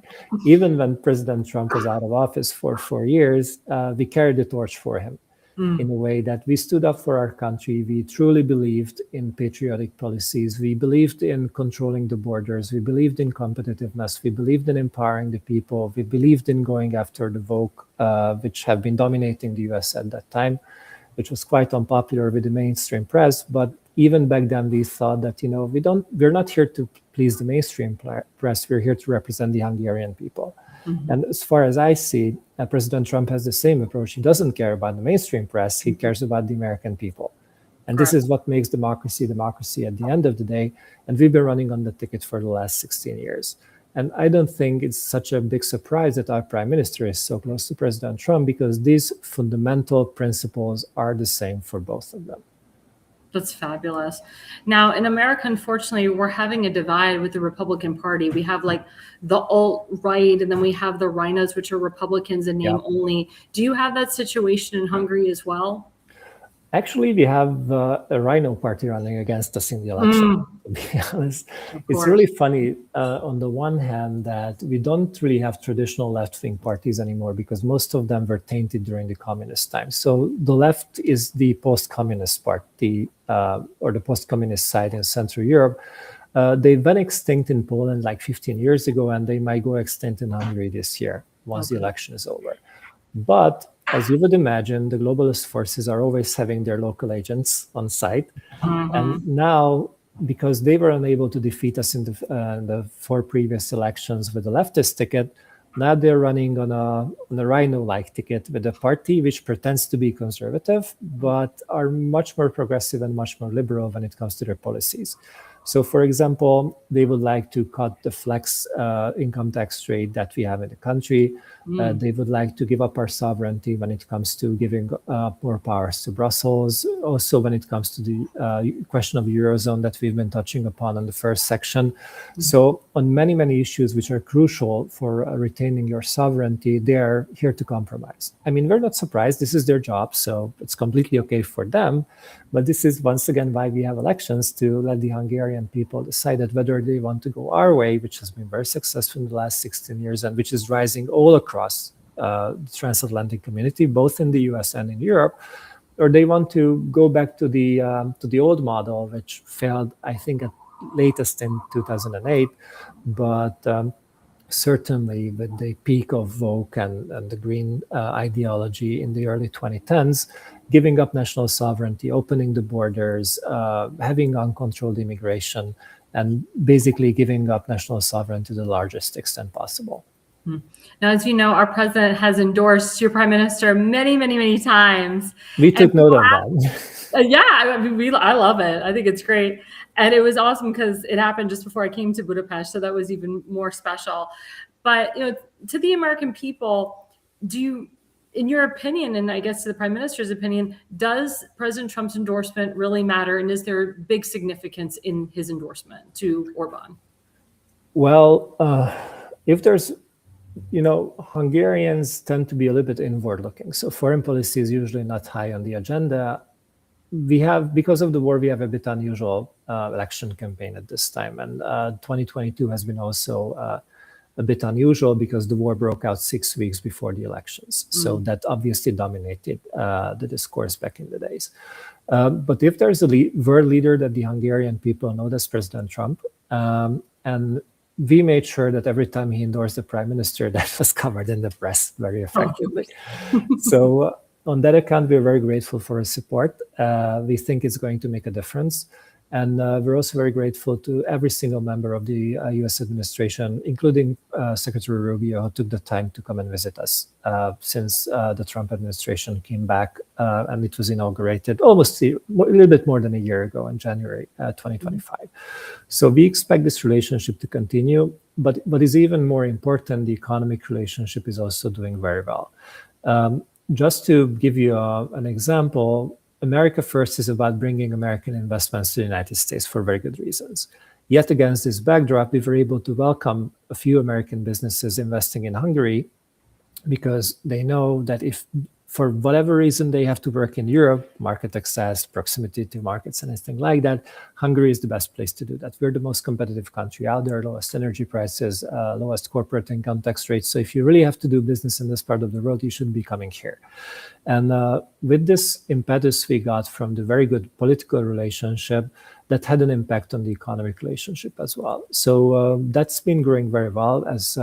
even when President Trump was out of office for 4 years, we carried the torch for him, in a way that we stood up for our country. We truly believed in patriotic policies. We believed in controlling the borders. We believed in competitiveness. We believed in empowering the people. We believed in going after the woke, which have been dominating the US at that time, which was quite unpopular with the mainstream press. But even back then, we thought that, we're not here to please the mainstream press. We're here to represent the Hungarian people. And as far as I see, President Trump has the same approach. He doesn't care about the mainstream press. He cares about the American people. And this is what makes democracy at the end of the day. And we've been running on the ticket for the last 16 years. And I don't think it's such a big surprise that our prime minister is so close to President Trump, because these fundamental principles are the same for both of them. That's fabulous. Now, in America, unfortunately, we're having a divide with the Republican Party. We have like the alt-right, and then we have the Rhinos, which are Republicans in name only. Do you have that situation in Hungary as well? Actually, we have a Rhino party running against us in the election, to be honest. It's really funny, on the one hand, that we don't really have traditional left-wing parties anymore, because most of them were tainted during the communist times. So the left is the post-communist party, or the post-communist side in Central Europe. They went extinct in Poland like 15 years ago, and they might go extinct in Hungary this year, once the election is over. But as you would imagine, the globalist forces are always having their local agents on site. And now, because they were unable to defeat us in the 4 previous elections with the leftist ticket, now they're running on a Rhino-like ticket with a party which pretends to be conservative, but are much more progressive and much more liberal when it comes to their policies. So, for example, they would like to cut the flex income tax rate that we have in the country. They would like to give up our sovereignty when it comes to giving more powers to Brussels. Also, when it comes to the question of the Eurozone that we've been touching upon in the first section. So, on many, many issues which are crucial for retaining your sovereignty, they are here to compromise. I mean, we're not surprised. This is their job, so it's completely okay for them. But this is, once again, why we have elections, to let the Hungarian people decide whether they want to go our way, which has been very successful in the last 16 years and which is rising all across the transatlantic community, both in the US and in Europe, or they want to go back to the old model, which failed, I think, at latest in 2008, but certainly with the peak of woke and the green ideology in the early 2010s, giving up national sovereignty, opening the borders, having uncontrolled immigration, and basically giving up national sovereignty to the largest extent possible. Now, as you know, our president has endorsed your prime minister many, many, many times. We took note of that. Yeah, I mean, I love it. I think it's great. And it was awesome because it happened just before I came to Budapest. So that was even more special. But, to the American people, in your opinion, and I guess the Prime Minister's opinion, does President Trump's endorsement really matter? And is there big significance in his endorsement to Orban? Well, if there's, Hungarians tend to be a little bit inward looking. So foreign policy is usually not high on the agenda. Because of the war, we have a bit unusual election campaign at this time. And 2022 has been also a bit unusual because the war broke out 6 weeks before the elections. So that obviously dominated the discourse back in the days. But if there's a world leader that the Hungarian people know, that's President Trump. And we made sure that every time he endorsed the prime minister, that was covered in the press very effectively. So on that account, we're very grateful for his support. We think it's going to make a difference. And we're also very grateful to every single member of the US administration, including Secretary Rubio, who took the time to come and visit us since the Trump administration came back. And it was inaugurated almost a little bit more than a year ago in January 2025. So we expect this relationship to continue. But what is even more important, the economic relationship is also doing very well. Just to give you an example, America First is about bringing American investments to the United States for very good reasons. Yet against this backdrop, we were able to welcome a few American businesses investing in Hungary because they know that if, for whatever reason, they have to work in Europe, market access, proximity to markets, anything like that, Hungary is the best place to do that. We're the most competitive country out there, lowest energy prices, lowest corporate income tax rates. So if you really have to do business in this part of the world, you should be coming here. And with this impetus we got from the very good political relationship, that had an impact on the economic relationship as well. So that's been growing very well. As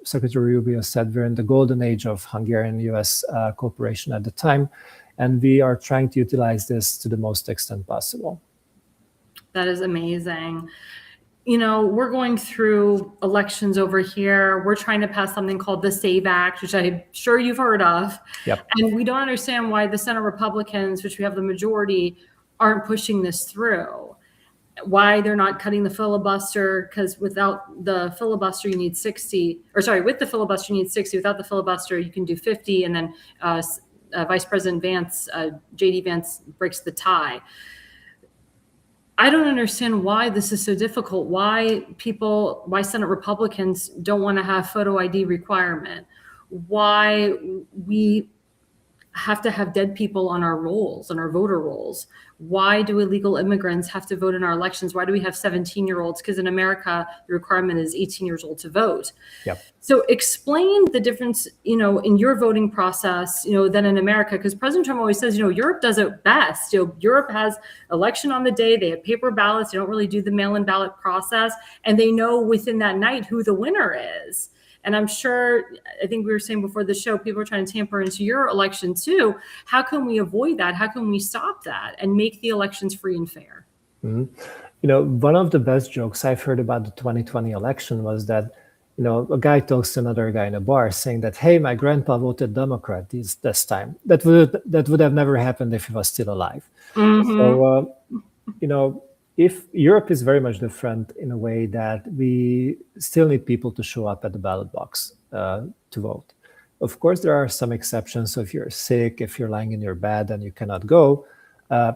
Secretary Rubio said, we're in the golden age of Hungarian-US cooperation at the time, and we are trying to utilize this to the most extent possible. That is amazing. We're going through elections over here. We're trying to pass something called the SAVE Act, which I'm sure you've heard of. Yep. And we don't understand why the Senate Republicans, which we have the majority, aren't pushing this through. Why they're not cutting the filibuster, because without the filibuster, you need 60, or sorry, with the filibuster, you need 60. Without the filibuster, you can do 50. And then Vice President Vance, J.D. Vance breaks the tie. I don't understand why this is so difficult. Why Senate Republicans don't want to have photo ID requirement. Why we have to have dead people on our rolls, on our voter rolls. Why do illegal immigrants have to vote in our elections? Why do we have 17-year-olds? Because in America, the requirement is 18 years old to vote. Yep. So explain the difference, in your voting process, than in America, because President Trump always says, Europe does it best. Europe has election on the day, they have paper ballots, they don't really do the mail-in ballot process, and they know within that night who the winner is. And I'm sure, I think we were saying before the show, people are trying to tamper into your election too. How can we avoid that? How can we stop that and make the elections free and fair? Mm-hmm. One of the best jokes I've heard about the 2020 election was that, a guy talks to another guy in a bar saying that, hey, my grandpa voted Democrat this time. That would have never happened if he was still alive. Mm-hmm. So, if Europe is very much different in a way that we still need people to show up at the ballot box to vote. Of course, there are some exceptions. So if you're sick, if you're lying in your bed and you cannot go,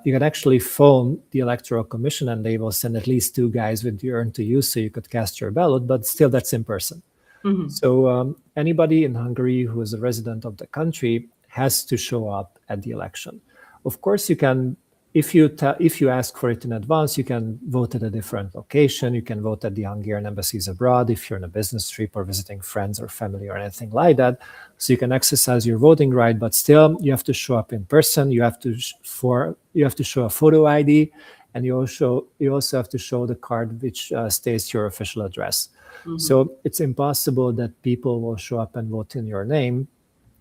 you can actually phone the Electoral Commission and they will send at least 2 guys with the urn to you so you could cast your ballot, but still that's in person. Mm-hmm. So anybody in Hungary who is a resident of the country has to show up at the election. Of course, you can. If you ask for it in advance, you can vote at a different location. You can vote at the Hungarian embassies abroad if you're on a business trip or visiting friends or family or anything like that. So you can exercise your voting right, but still you have to show up in person. You have to show a photo ID, and you also have to show the card which states your official address. Mm-hmm. So it's impossible that people will show up and vote in your name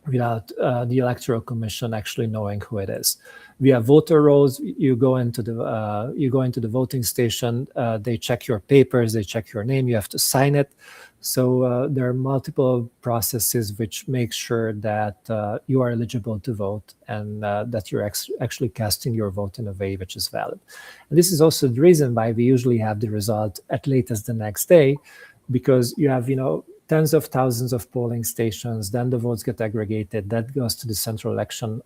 without the Electoral Commission actually knowing who it is. We have voter rolls. You go into the voting station. They check your papers. They check your name. You have to sign it. So there are multiple processes which make sure that you are eligible to vote and that you're actually casting your vote in a way which is valid. And this is also the reason why we usually have the result at latest the next day, because you have tens of thousands of polling stations. Then the votes get aggregated. That goes to the Central Election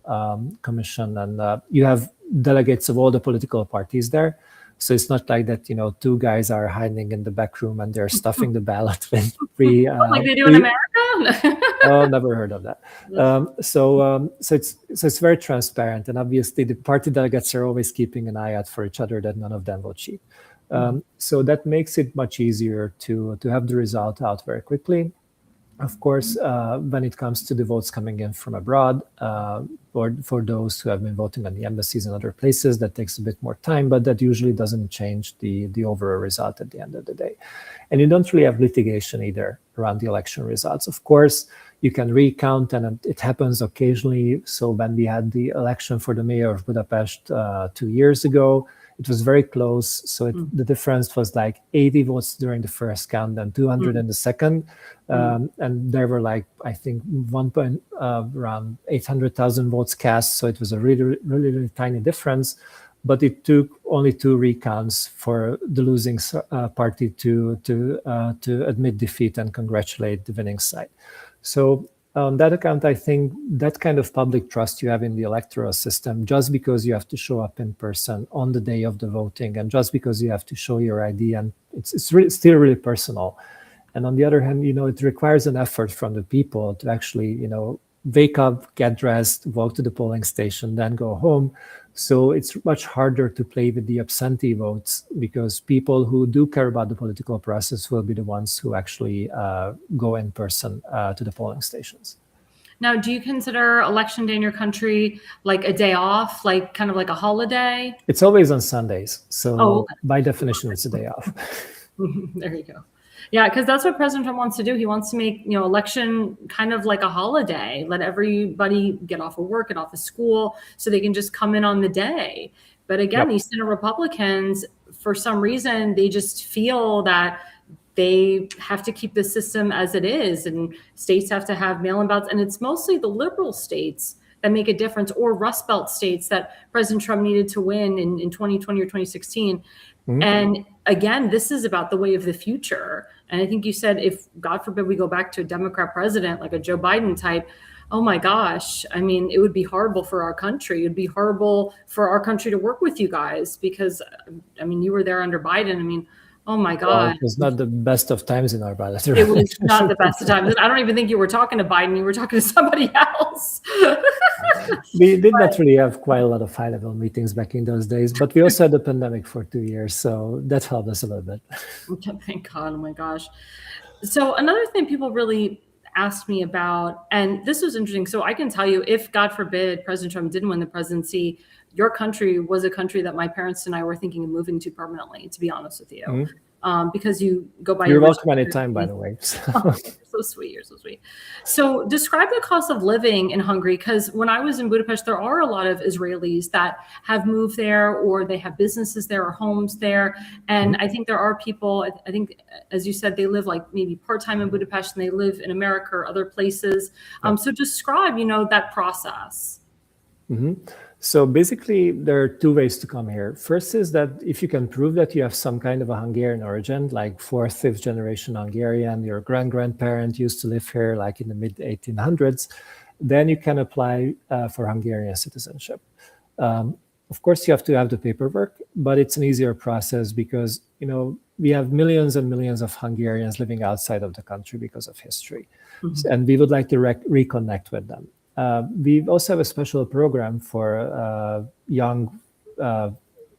Commission, and you have delegates of all the political parties there. So it's not like that, two guys are hiding in the back room and they're stuffing the ballot with free. Like they do in America? Oh, never heard of that. So it's very transparent, and obviously the party delegates are always keeping an eye out for each other that none of them will cheat. So that makes it much easier to have the result out very quickly. Of course, when it comes to the votes coming in from abroad, or for those who have been voting on the embassies and other places, that takes a bit more time, but that usually doesn't change the overall result at the end of the day. And you don't really have litigation either around the election results. Of course, you can recount, and it happens occasionally. So when we had the election for the mayor of Budapest 2 years ago, it was very close. So the difference was like 80 votes during the first count and 200 in the second. And there were I think around 800,000 votes cast. So it was a really, really, really tiny difference. But it took only 2 recounts for the losing party to admit defeat and congratulate the winning side. So on that account, I think that kind of public trust you have in the electoral system, just because you have to show up in person on the day of the voting, and just because you have to show your ID, and it's really, still really personal. And on the other hand, it requires an effort from the people to actually, wake up, get dressed, walk to the polling station, then go home. So it's much harder to play with the absentee votes, because people who do care about the political process will be the ones who actually go in person to the polling stations. Now, do you consider election day in your country like a day off, like kind of like a holiday? It's always on Sundays. So okay. By definition, it's a day off. There you go. Yeah, because that's what President Trump wants to do. He wants to make, election kind of like a holiday, let everybody get off of work, get off of school, so they can just come in on the day. But again, these Senate Republicans, for some reason, they just feel that they have to keep the system as it is, and states have to have mail-in ballots. And it's mostly the liberal states that make a difference, or Rust Belt states that President Trump needed to win in 2020 or 2016. And again, this is about the way of the future. And I think you said, if God forbid we go back to a Democrat president, like a Joe Biden type, oh my gosh, I mean, it would be horrible for our country. It would be horrible for our country to work with you guys, because, I mean, you were there under Biden. I mean, oh my God. Well, it was not the best of times in our bilateral It was not the best of times. I don't even think you were talking to Biden. You were talking to somebody else. We did not really have quite a lot of high-level meetings back in those days, but we also had the pandemic for 2 years, so that helped us a little bit. Thank God. Oh my gosh. So another thing people really asked me about, and this was interesting. So I can tell you, if God forbid President Trump didn't win the presidency, your country was a country that my parents and I were thinking of moving to permanently, to be honest with you. Because you go by. You're welcome anytime, by the way. Oh, you're so sweet. You're so sweet. So describe the cost of living in Hungary, because when I was in Budapest, there are a lot of Israelis that have moved there, or they have businesses there or homes there. And I think there are people, I think, as you said, they live like maybe part-time in Budapest and they live in America or other places. So describe, that process. So basically, there are 2 ways to come here. First is that if you can prove that you have some kind of a Hungarian origin, like 4th, 5th generation Hungarian, your grandparent used to live here like in the mid 1800s, then you can apply for Hungarian citizenship. Of course, you have to have the paperwork, but it's an easier process because, we have millions and millions of Hungarians living outside of the country because of history. And we would like to reconnect with them. We also have a special program for young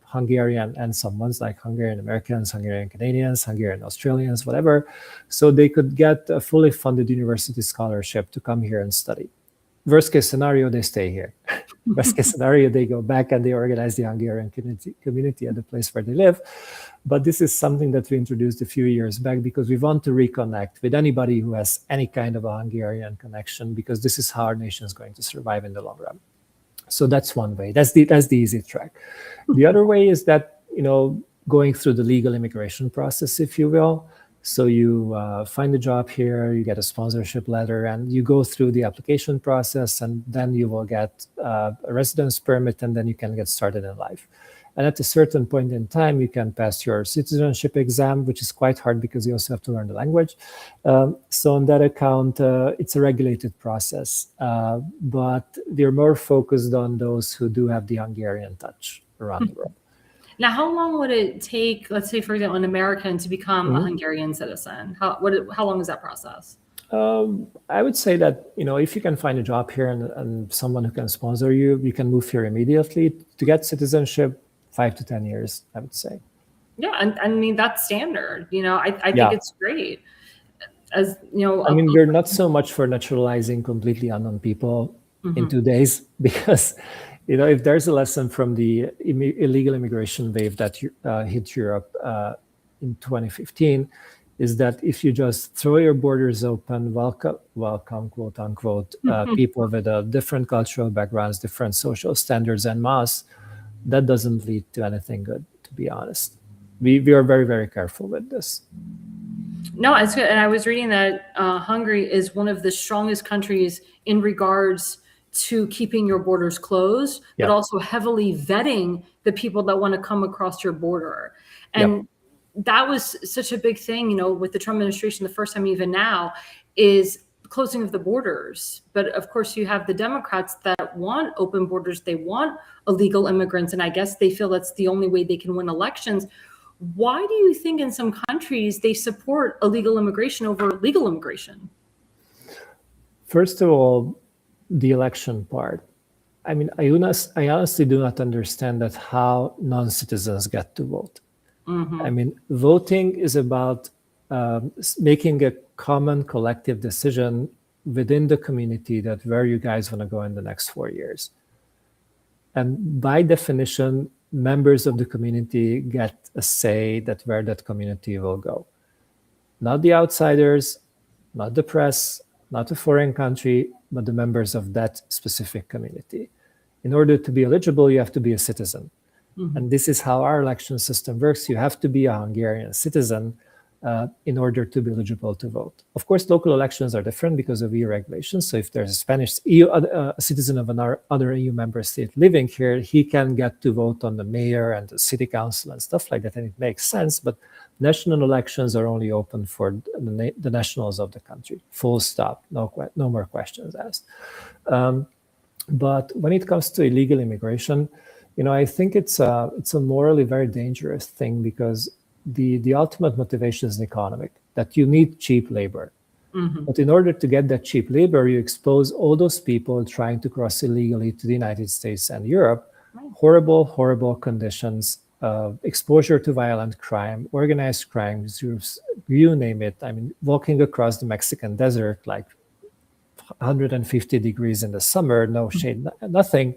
Hungarian and some ones like Hungarian Americans, Hungarian Canadians, Hungarian Australians, whatever, so they could get a fully funded university scholarship to come here and study. Worst case scenario, they stay here. Best case scenario, they go back and they organize the Hungarian community at the place where they live. But this is something that we introduced a few years back because we want to reconnect with anybody who has any kind of a Hungarian connection, because this is how our nation is going to survive in the long run. So that's one way. That's the easy track. The other way is that, going through the legal immigration process, if you will. So you find a job here, you get a sponsorship letter, and you go through the application process, and then you will get a residence permit, and then you can get started in life. And at a certain point in time, you can pass your citizenship exam, which is quite hard because you also have to learn the language. So on that account, it's a regulated process. But they're more focused on those who do have the Hungarian touch around the world. Now, how long would it take, let's say, for example, an American to become a Hungarian citizen? How long is that process? I would say that, if you can find a job here and someone who can sponsor you, you can move here immediately. To get citizenship, 5 to 10 years, I would say. Yeah, and I mean, that's standard. I think it's great. As we're not so much for naturalizing completely unknown people in 2 days, because if there's a lesson from the illegal immigration wave that hit Europe in 2015, is that if you just throw your borders open, welcome, quote unquote, people with different cultural backgrounds, different social standards en masse, that doesn't lead to anything good, to be honest. We are very, very careful with this. No, it's good. And I was reading that Hungary is one of the strongest countries in regards to keeping your borders closed, but also heavily vetting the people that want to come across your border. And that was such a big thing, with the Trump administration, the first time, even now, is closing of the borders. But of course, you have the Democrats that want open borders. They want illegal immigrants. And I guess they feel that's the only way they can win elections. Why do you think in some countries they support illegal immigration over legal immigration? First of all, the election part. I honestly do not understand that how non-citizens get to vote. Voting is about making a common collective decision within the community that where you guys want to go in the next 4 years. And by definition, members of the community get a say that where that community will go. Not the outsiders, not the press, not a foreign country, but the members of that specific community. In order to be eligible, you have to be a citizen. And this is how our election system works. You have to be a Hungarian citizen in order to be eligible to vote. Of course, local elections are different because of EU regulations. So if there's a Spanish citizen of another EU member state living here, he can get to vote on the mayor and the city council and stuff like that, and it makes sense. But national elections are only open for the nationals of the country. Full stop. No more questions asked. But when it comes to illegal immigration, I think it's a morally very dangerous thing, because the ultimate motivation is economic, that you need cheap labor. But in order to get that cheap labor, you expose all those people trying to cross illegally to the United States and Europe. Horrible, horrible conditions, exposure to violent crime, organized crime, you name it. Walking across the Mexican desert, like 150 degrees in the summer, no shade, nothing,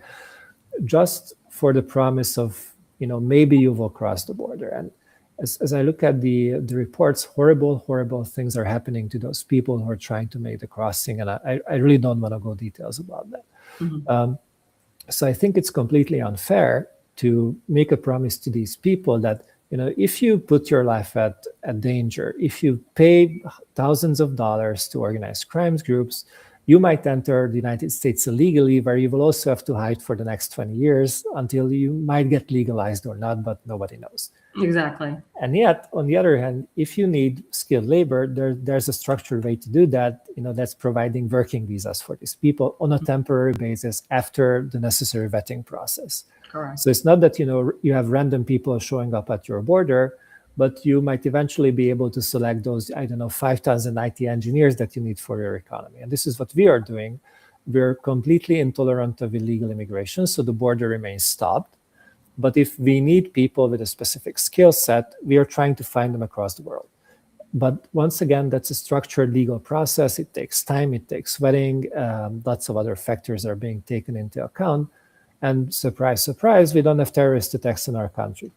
just for the promise of, maybe you will cross the border. And as I look at the reports, horrible, horrible things are happening to those people who are trying to make the crossing. And I really don't want to go details about that. So I think it's completely unfair to make a promise to these people that, if you put your life at danger, if you pay thousands of dollars to organized crimes groups, you might enter the United States illegally, where you will also have to hide for the next 20 years until you might get legalized or not, but nobody knows. Exactly. And yet, on the other hand, if you need skilled labor, there's a structured way to do that. That's providing working visas for these people on a temporary basis after the necessary vetting process. Correct. So it's not that, you have random people showing up at your border, but you might eventually be able to select those, 5,000 IT engineers that you need for your economy. And this is what we are doing. We're completely intolerant of illegal immigration, so the border remains stopped. But if we need people with a specific skill set, we are trying to find them across the world. But once again, that's a structured legal process. It takes time, it takes vetting, lots of other factors are being taken into account. And surprise, surprise, we don't have terrorist attacks in our country.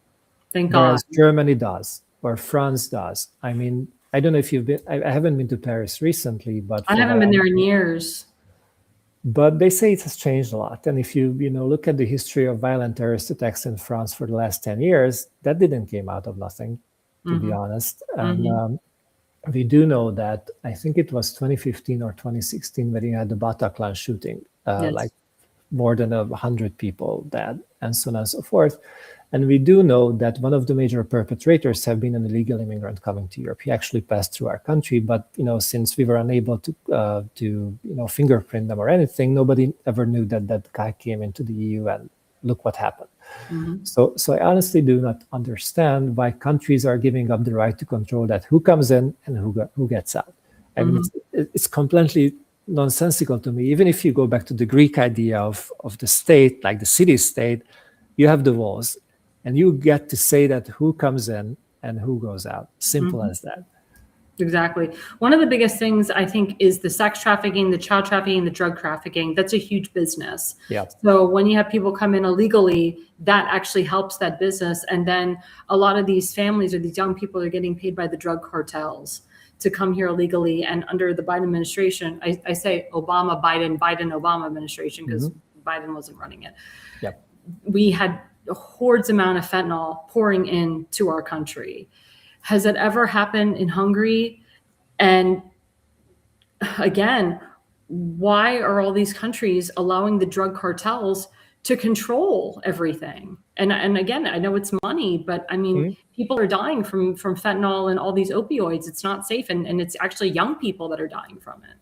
Thank God. Whereas Germany does, or France does. I don't know if you've been, I haven't been to Paris recently, but I haven't been there in years. But they say it has changed a lot. And if you look at the history of violent terrorist attacks in France for the last 10 years, that didn't came out of nothing, to be honest. And we do know that, I think it was 2015 or 2016 when you had the Bataclan shooting, like more than 100 people dead, and so on and so forth. And we do know that one of the major perpetrators have been an illegal immigrant coming to Europe. He actually passed through our country, but since we were unable to fingerprint them or anything, nobody ever knew that that guy came into the EU, and look what happened. Mm-hmm. So I honestly do not understand why countries are giving up the right to control that who comes in and who gets out. I mean, it's completely nonsensical to me. Even if you go back to the Greek idea of the state, like the city-state, you have the walls, and you get to say that who comes in and who goes out. Simple as that. Exactly. One of the biggest things I think is the sex trafficking, the child trafficking, the drug trafficking. That's a huge business. Yeah. So when you have people come in illegally, that actually helps that business. And then a lot of these families or these young people are getting paid by the drug cartels to come here illegally. And under the Biden administration, I say Obama, Biden, Obama administration, because Biden wasn't running it. Yep. We had a hordes amount of fentanyl pouring into our country. Has it ever happened in Hungary? And again, why are all these countries allowing the drug cartels to control everything? And again, I know it's money, but I mean, people are dying from fentanyl and all these opioids. It's not safe. And it's actually young people that are dying from it.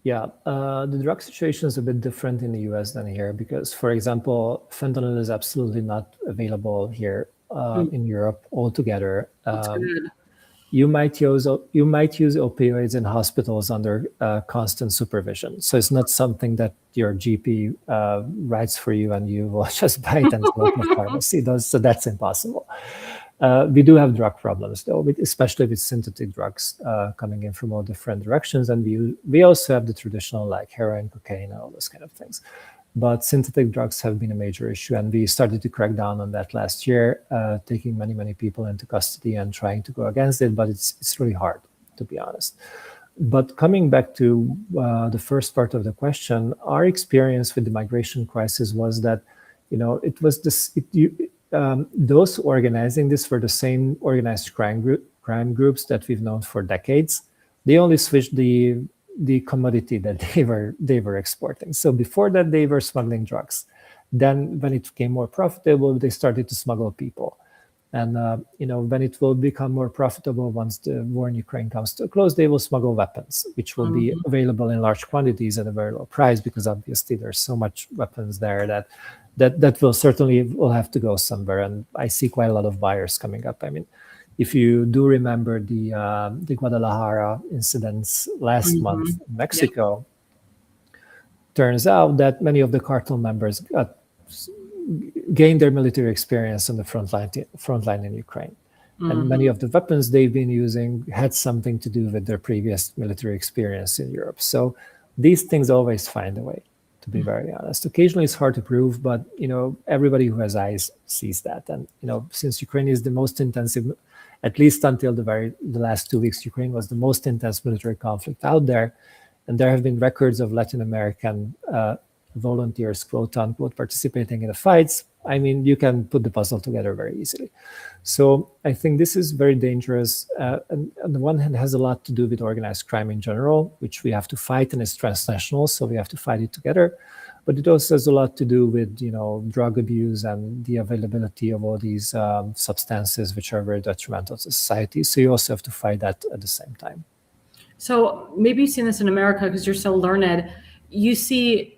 Yeah, the drug situation is a bit different in the US than here because, for example, fentanyl is absolutely not available here in Europe altogether. That's good. You might use opioids in hospitals under constant supervision. So it's not something that your GP writes for you and you will just buy it and go to the pharmacy. So that's impossible. We do have drug problems, though, especially with synthetic drugs coming in from all different directions. And we also have the traditional, like heroin, cocaine, and all those kind of things. But synthetic drugs have been a major issue. And we started to crack down on that last year, taking many, many people into custody and trying to go against it. But it's really hard, to be honest. But coming back to the first part of the question, our experience with the migration crisis was that, it was this... those organizing this were the same organized crime groups that we've known for decades. They only switched the commodity that they were exporting. So before that, they were smuggling drugs. Then when it became more profitable, they started to smuggle people. And when it will become more profitable, once the war in Ukraine comes to a close, they will smuggle weapons, which will be available in large quantities at a very low price, because obviously there's so much weapons there that will certainly have to go somewhere. And I see quite a lot of buyers coming up. I mean, if you do remember the Guadalajara incidents last month in Mexico, turns out that many of the cartel members gained their military experience on the front line in Ukraine. And many of the weapons they've been using had something to do with their previous military experience in Europe. So these things always find a way, to be very honest. Occasionally it's hard to prove, but everybody who has eyes sees that. And since Ukraine is the most intensive, at least until the last 2 weeks, Ukraine was the most intense military conflict out there. And there have been records of Latin American volunteers, quote unquote, participating in the fights. I mean, you can put the puzzle together very easily. So I think this is very dangerous. And on the one hand, has a lot to do with organized crime in general, which we have to fight, and it's transnational, so we have to fight it together. But it also has a lot to do with, drug abuse and the availability of all these substances, which are very detrimental to society. So you also have to fight that at the same time. So maybe you've seen this in America because you're so learned. You see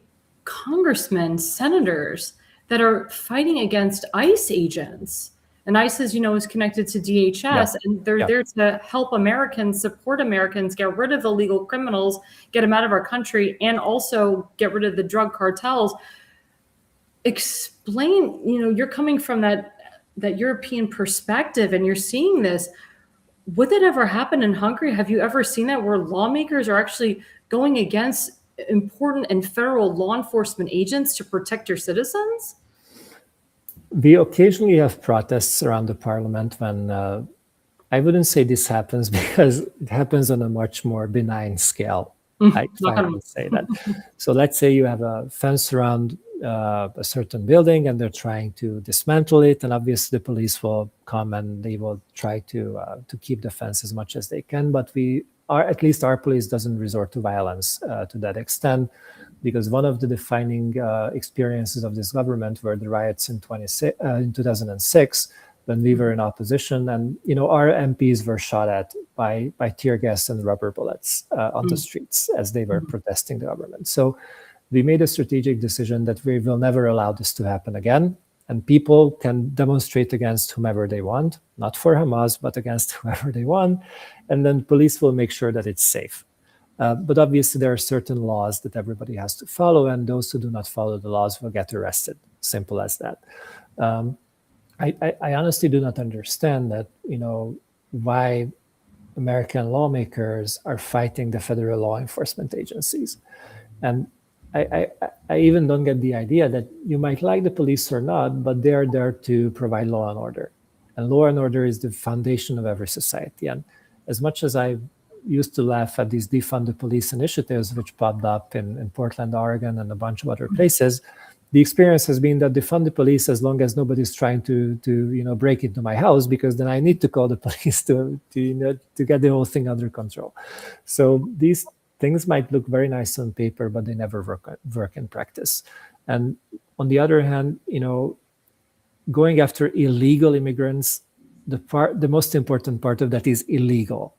congressmen, senators that are fighting against ICE agents. And ICE, is connected to DHS, and they're there to help Americans, support Americans, get rid of illegal criminals, get them out of our country, and also get rid of the drug cartels. Explain, you're coming from that European perspective, and you're seeing this. Would that ever happen in Hungary? Have you ever seen that, where lawmakers are actually going against important and federal law enforcement agents to protect their citizens? We occasionally have protests around the parliament when I wouldn't say this happens, because it happens on a much more benign scale. I would say that. So let's say you have a fence around a certain building and they're trying to dismantle it, and obviously the police will come and they will try to keep the fence as much as they can. But we at least our police doesn't resort to violence to that extent, because one of the defining experiences of this government were the riots in 2006, when we were in opposition, and our MPs were shot at by tear gas and rubber bullets on the streets as they were protesting the government. So we made a strategic decision that we will never allow this to happen again. And people can demonstrate against whomever they want, not for Hamas, but against whoever they want. And then police will make sure that it's safe. But obviously, there are certain laws that everybody has to follow, and those who do not follow the laws will get arrested. Simple as that. I honestly do not understand that, why American lawmakers are fighting the federal law enforcement agencies. And I even don't get the idea that you might like the police or not, but they are there to provide law and order. And law and order is the foundation of every society. And as much as I used to laugh at these defund the police initiatives, which popped up in Portland, Oregon, and a bunch of other places, the experience has been that defund the police as long as nobody's trying to break into my house, because then I need to call the police to get the whole thing under control. So these things might look very nice on paper, but they never work in practice. And on the other hand, going after illegal immigrants, the most important part of that is illegal.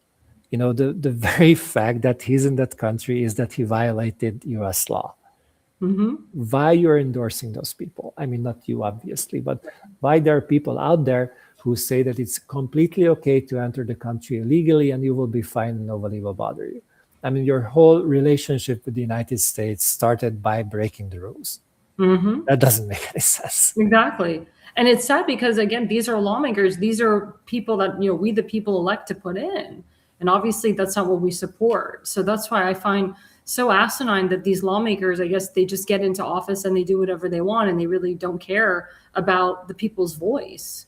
The very fact that he's in that country is that he violated US law. Why you're endorsing those people? I mean, not you, obviously, but why there are people out there who say that it's completely okay to enter the country illegally and you will be fine and nobody will bother you. I mean, your whole relationship with the United States started by breaking the rules. That doesn't make any sense. Exactly. And it's sad because, again, these are lawmakers. These are people that, we the people elect to put in. And obviously that's not what we support. So that's why I find so asinine that these lawmakers, I guess, they just get into office and they do whatever they want and they really don't care about the people's voice.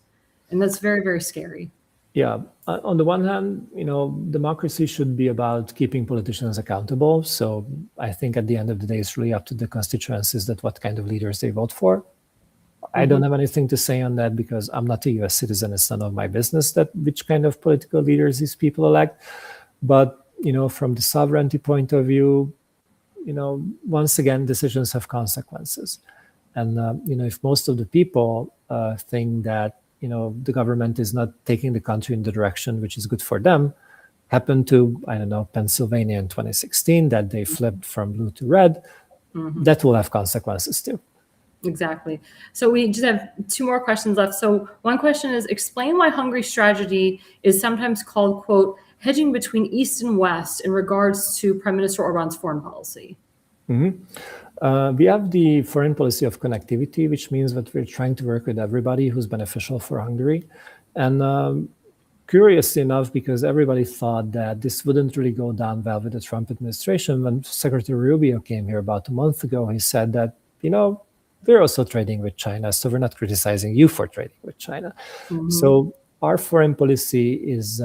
And that's very, very scary. Yeah. On the one hand, democracy should be about keeping politicians accountable. So I think at the end of the day, it's really up to the constituencies that what kind of leaders they vote for. I don't have anything to say on that because I'm not a US citizen. It's none of my business which kind of political leaders these people elect. But, from the sovereignty point of view, once again, decisions have consequences. And, if most of the people think that, the government is not taking the country in the direction which is good for them, happened to, Pennsylvania in 2016, that they flipped from blue to red, that will have consequences too. Exactly. So we just have two more questions left. So one question is, explain why Hungary's strategy is sometimes called, quote, hedging between East and West in regards to Prime Minister Orbán's foreign policy. We have the foreign policy of connectivity, which means that we're trying to work with everybody who's beneficial for Hungary. And curiously enough, because everybody thought that this wouldn't really go down well with the Trump administration, when Secretary Rubio came here about a month ago, he said that, we're also trading with China, so we're not criticizing you for trading with China. So our foreign policy is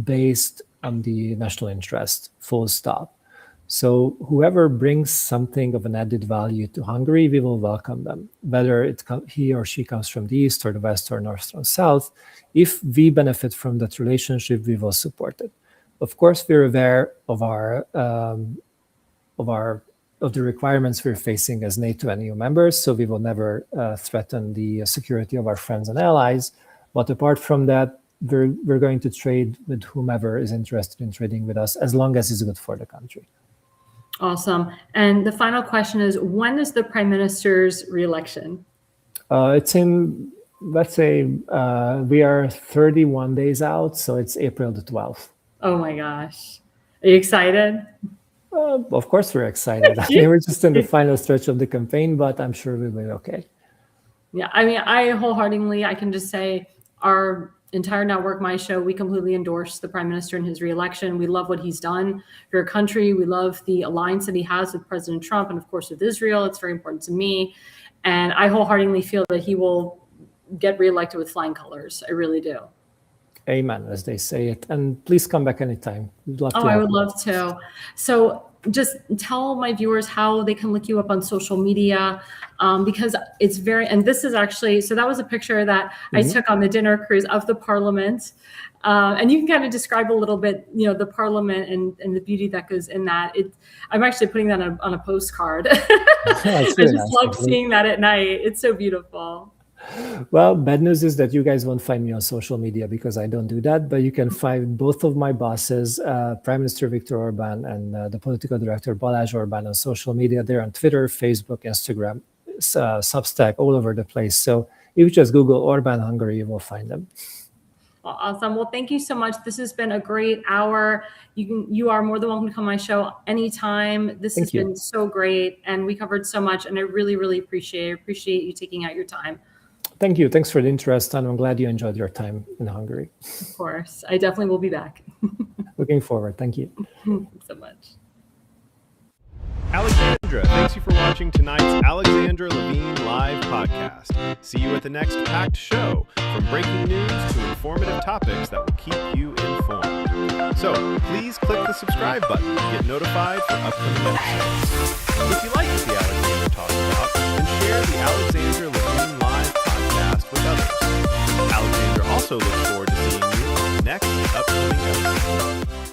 based on the national interest, full stop. So whoever brings something of an added value to Hungary, we will welcome them, whether he or she comes from the East or the West or North or South. If we benefit from that relationship, we will support it. Of course, we're aware of the requirements we're facing as NATO and EU members, so we will never threaten the security of our friends and allies. But apart from that, we're going to trade with whomever is interested in trading with us, as long as it's good for the country. Awesome. And the final question is, when is the Prime Minister's re-election? It's in, let's say, we are 31 days out, so it's April the 12th. Oh my gosh. Are you excited? Of course we're excited. We're just in the final stretch of the campaign, but I'm sure we'll be okay. Yeah, I mean, I can just say our entire network, my show, we completely endorse the Prime Minister in his re-election. We love what he's done for our country. We love the alliance that he has with President Trump and, of course, with Israel. It's very important to me. And I wholeheartedly feel that he will get re-elected with flying colors. I really do. Amen, as they say it. And please come back anytime. We'd love to. I would love to. So just tell my viewers how they can look you up on social media, because it's very, and this is actually, so that was a picture that I took on the dinner cruise of the Parliament. And you can kind of describe a little bit, the parliament and the beauty that goes in that. I'm actually putting that on a postcard. I just love seeing that at night. It's so beautiful. Well, bad news is that you guys won't find me on social media because I don't do that, but you can find both of my bosses, Prime Minister Viktor Orbán and the political director Balázs Orbán, on social media. They're on Twitter, Facebook, Instagram, Substack, all over the place. So if you just Google Orbán Hungary, you will find them. Well, awesome. Well, thank you so much. This has been a great hour. You are more than welcome to come on my show anytime. This has been so great, and we covered so much, and I really, really appreciate you taking out your time. Thank you. Thanks for the interest, and I'm glad you enjoyed your time in Hungary. Of course. I definitely will be back. Looking forward. Thank you. Thanks so much. Alexandra, thanks you for watching tonight's Alexandra Levine live podcast. See you at the next packed show, from breaking news to informative topics that will keep you informed. So please click the subscribe button to get notified for upcoming episodes. If you like what the Alexandra talks about, then share the Alexandra Levine live podcast with others. Alexandra also looks forward to seeing you on the next upcoming episode.